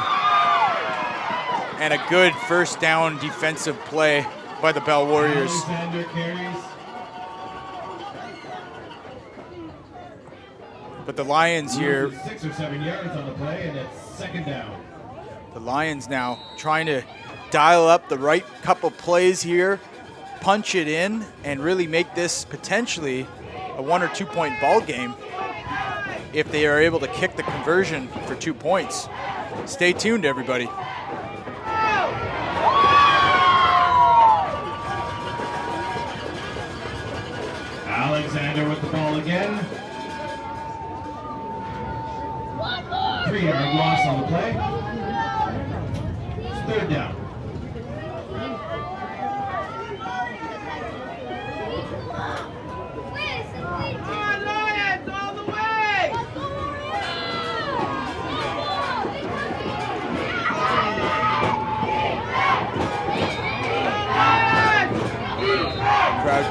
And a good first down defensive play by the Bell Warriors. Alexander carries. But the Lions here, 6 or 7 yards on the play, and it's second down. the Lions now trying to dial up the right couple plays here, punch it in, and really make this potentially a 1 or 2 point ball game if they are able to kick the conversion for 2 points. Stay tuned, everybody. Alexander with the ball again. 3-yard loss on the play. It's third down.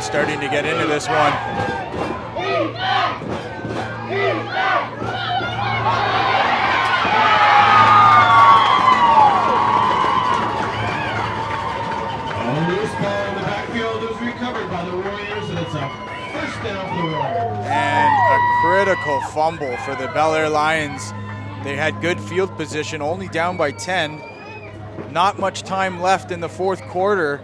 Lions starting to get into this one. A loose ball in the backfield is recovered by the Warriors, and it's a first down for the Warriors. And a critical fumble for the Bel-Air Lions. They had good field position, only down by 10. Not much time left in the fourth quarter,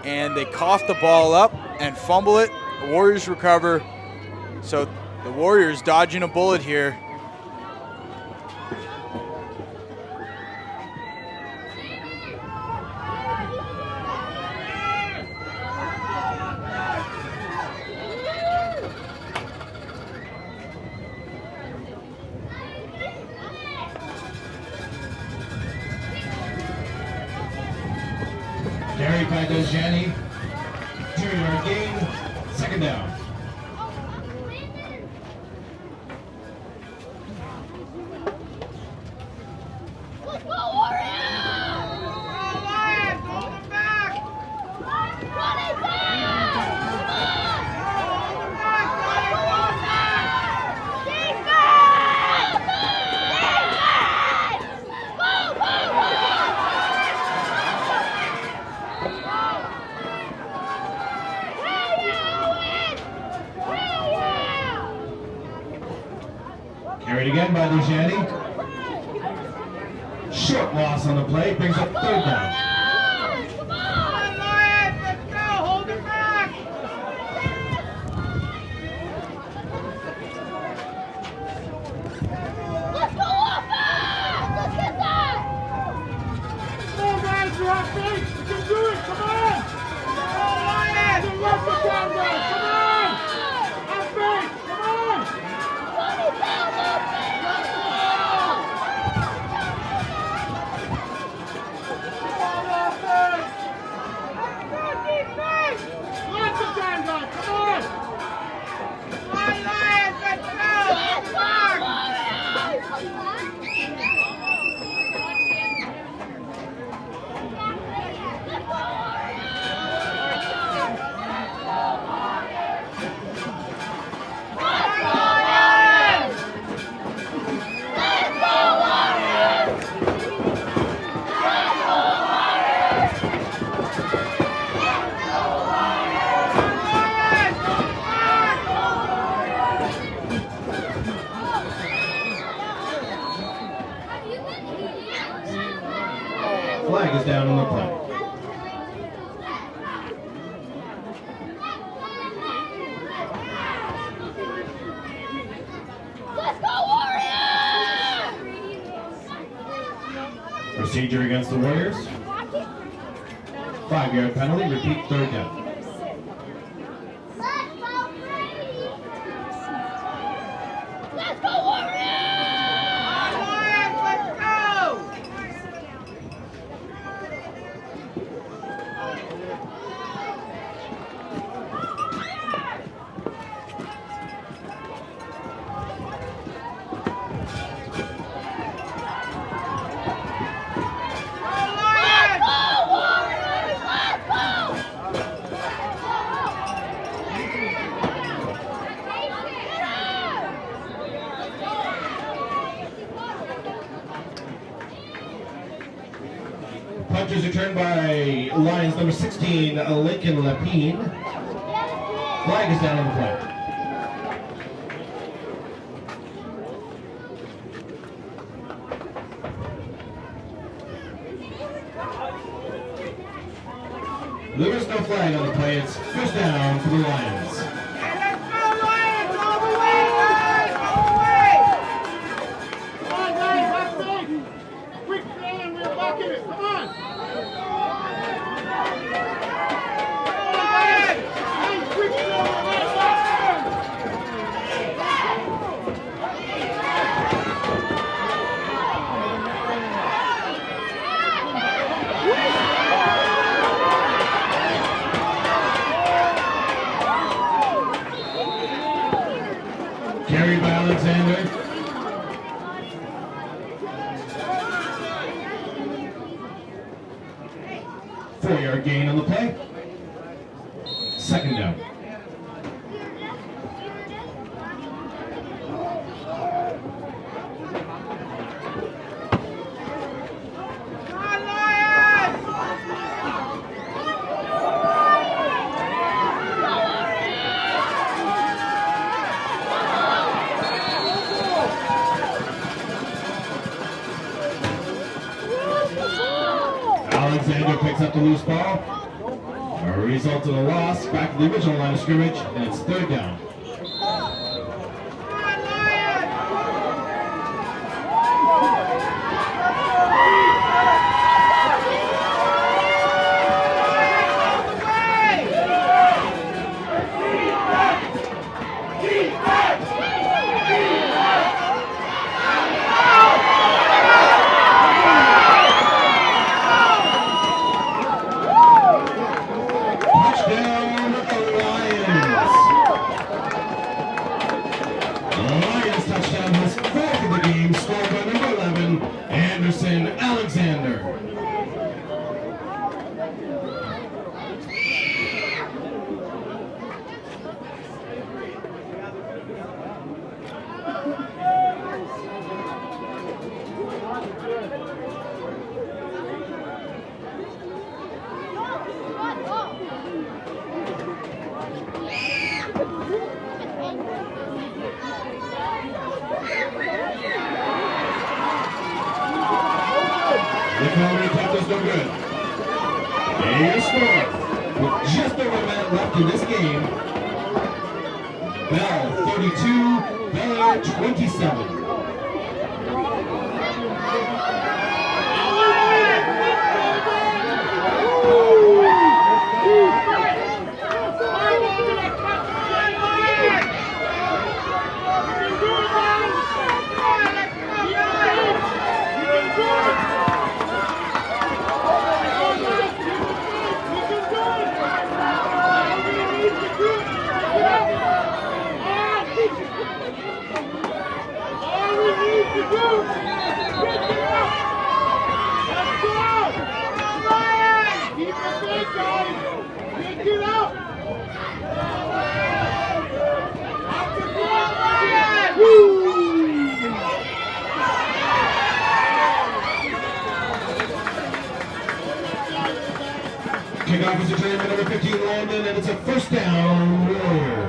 and they cough the ball up and fumble it. The Warriors recover. So the Warriors dodging a bullet here. Carried by Dojani. 2-yard gain. Second down. Let's go, Warriors! Go Lions! Hold them back! Run it down! Come on! Hold them back! Hold them back! Defense! Defense! Go, go, go! Carried again by Dojani. Short loss on the play, brings up third down. Come on, Lions! Let's go! Hold them back! Let's go offense! Let's get that! Come on, guys, you're off base. You can do it. Come on. Go Lions! You left the down, guys. Come on. Off base. Come on. Run it down, offense! Let's go! Come on, offense. Go defense! Lots of time, guys. Come on. Come on, Lions! Let's go! Let's go, Warriors! Flag is down on the play. Let's go, Warriors! Procedure against the Warriors. 5-yard penalty, repeat third down. Let's go, Brady! Let's go, Warriors! Lions! Let's go! Let's go, Warriors! Let's go! Punches returned by Lions number 16, Lincoln Lapine. Flag is down on the play. There is no flag on the play. It's first down for the Lions. Hey, let's go, Lions! All the way, guys! All the way! Come on, guys. Off base. Quick stand. We're blocking it. Come on. Go Lions! Hey, quick stand. We're right back. Carried by Alexander. Four-yard gain on the play. second down. Alexander picks up the loose ball. A result of the loss, back to the original line of scrimmage, and it's third down. Bell 32, Bel-Air 27. Kickoff is returned by number 15, Landon, and it's a first down, Warriors.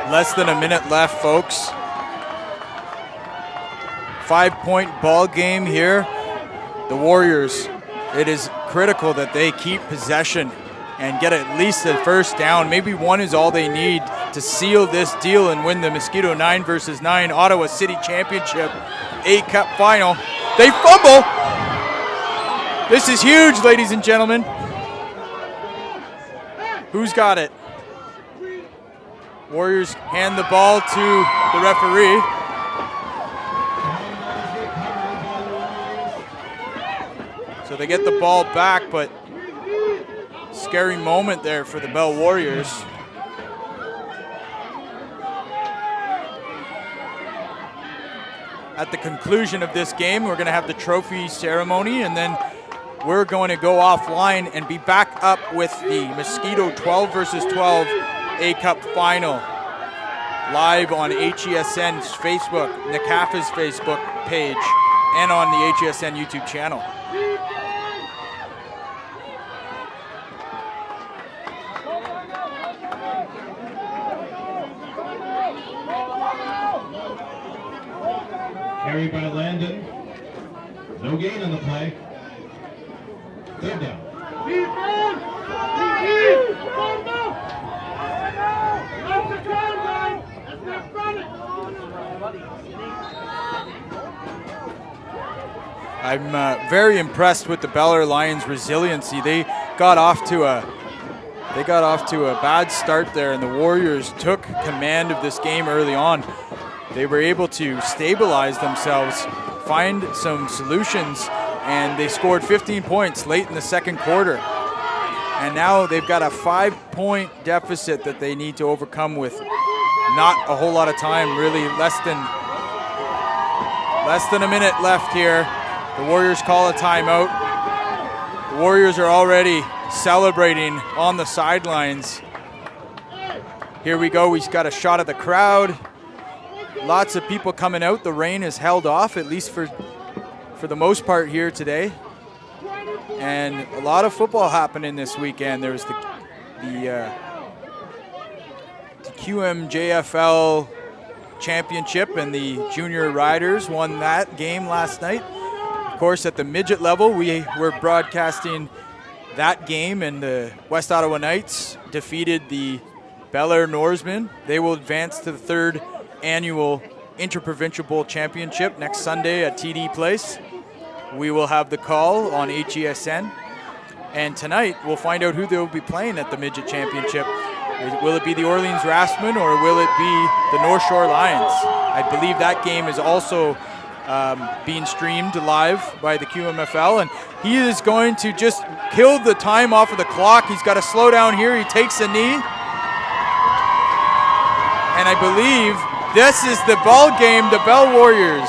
Less than a minute left, folks. 5-point ball game here. The Warriors, it is critical that they keep possession and get at least the first down. Maybe one is all they need to seal this deal and win the Mosquito 9v9 Ottawa City Championship A-Cup final. They fumble. This is huge, ladies and gentlemen. Who's got it? Warriors hand the ball to the referee. So they get the ball back, but scary moment there for the Bell Warriors. At the conclusion of this game, we're going to have the trophy ceremony, and then we're going to go offline and be back up with the Mosquito 12v12 A-Cup final live on HESN's Facebook, NCAFA's Facebook page, and on the HESN YouTube channel. Carried by Landon. No gain on the play. Third down. I'm very impressed with the Bel-Air Lions' resiliency. They got off to a They got off to a bad start there, and the Warriors took command of this game early on. They were able to stabilize themselves, find some solutions, and they scored 15 points late in the second quarter. And now they've got a 5-point deficit that they need to overcome with not a whole lot of time, really less than a minute left here. The Warriors call a timeout. The Warriors are already celebrating on the sidelines. Here we go. We've got a shot of the crowd. Lots of people coming out. The rain is held off, at least for the most part here today. And a lot of football happening this weekend. There was the QMJFL championship, and the junior riders won that game last night. Of course, at the midget level, we were broadcasting that game, and the West Ottawa Knights defeated the Bel-Air Norsemen. They will advance to the third annual Interprovincial Bowl Championship next Sunday at TD Place. We will have the call on HESN. And tonight, we'll find out who they'll be playing at the Midget Championship. Will it be the Orleans Rasmen, or will it be the North Shore Lions? I believe that game is also being streamed live by the QMFL, and he is going to just kill the time off of the clock. He's got to slow down here. He takes a knee. And I believe this is the ball game. The Bell Warriors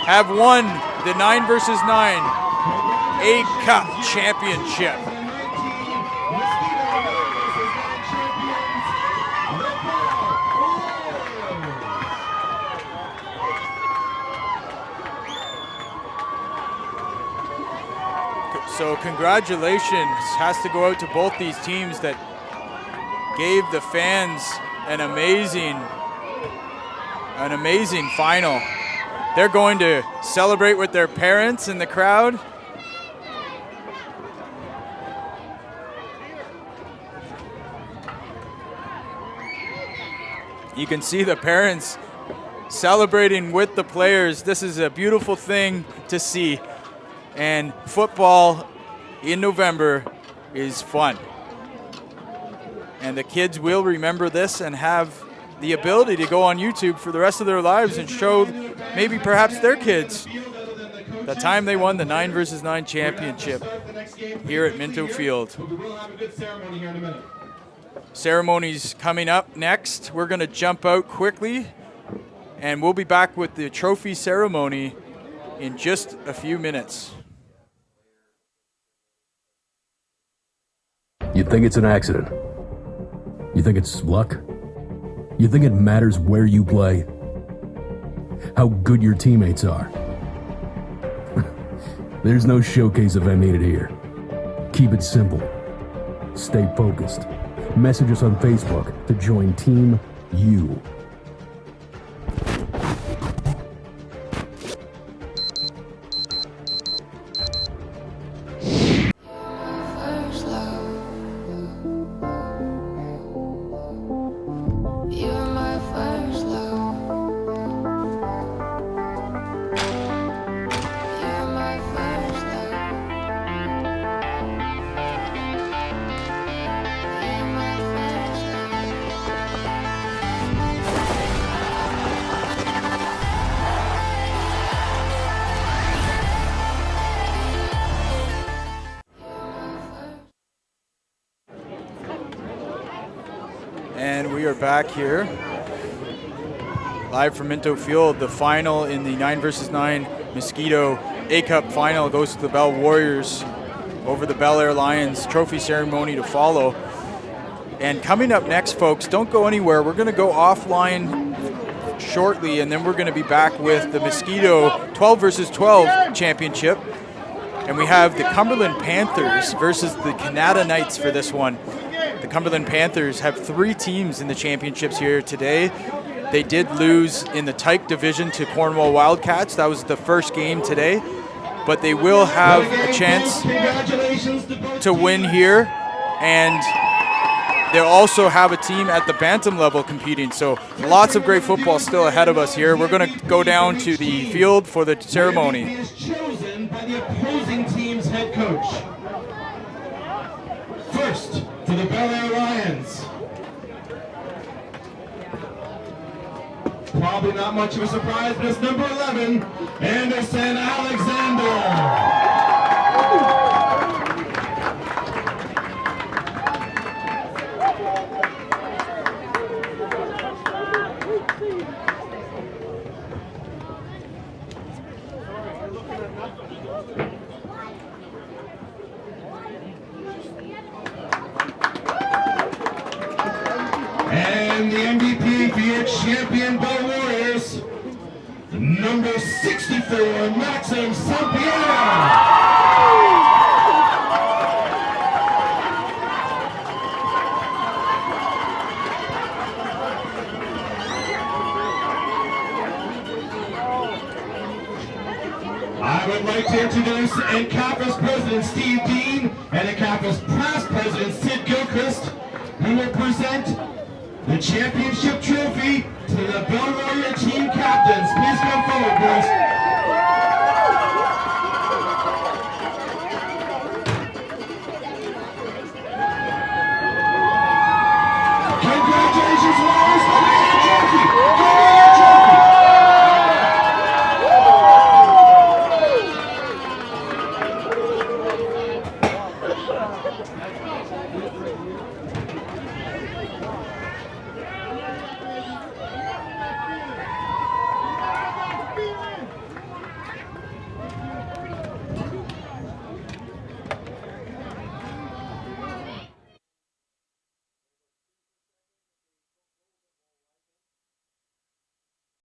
have won the 9v9 A-Cup Championship. So congratulations has to go out to both these teams that gave the fans an amazing final. They're going to celebrate with their parents in the crowd. You can see the parents celebrating with the players. This is a beautiful thing to see. And football in November is fun. And the kids will remember this and have the ability to go on YouTube for the rest of their lives and show maybe perhaps their kids the time they won the 9v9 championship here at Minto Field. Ceremony's coming up next. We're going to jump out quickly, and we'll be back with the trophy ceremony in just a few minutes. You think it's an accident? You think it's luck? You think it matters where you play? How good your teammates are? There's no showcase event needed here. Keep it simple. Stay focused. Message us on Facebook to join Team U. And we are back here, live from Minto Field. The final in the 9v9 Mosquito A-Cup final goes to the Bell Warriors over the Bel-Air Lions. Trophy ceremony to follow. And coming up next, folks, don't go anywhere. We're going to go offline shortly, and then we're going to be back with the Mosquito 12v12 championship. And we have the Cumberland Panthers versus the Canada Knights for this one. The Cumberland Panthers have 3 teams in the championships here today. They did lose in the Tyke division to Cornwall Wildcats. That was the first game today. But they will have a chance to win here. And they'll also have a team at the bantam level competing. So lots of great football still ahead of us here. We're going to go down to the field for the ceremony. Is chosen by the opposing team's head coach. First, to the Bel-Air Lions. Probably not much of a surprise, but it's number 11, Anderson Alexander. And the MVP for your champion Bell Warriors, number 64, Maxim Saint-Pierre. I would like to introduce NCAFA's President Steve Dean and NCAFA's past President Sid Gilchrist, who will present the championship trophy to the Bell Warrior team captains. Please come forward, boys.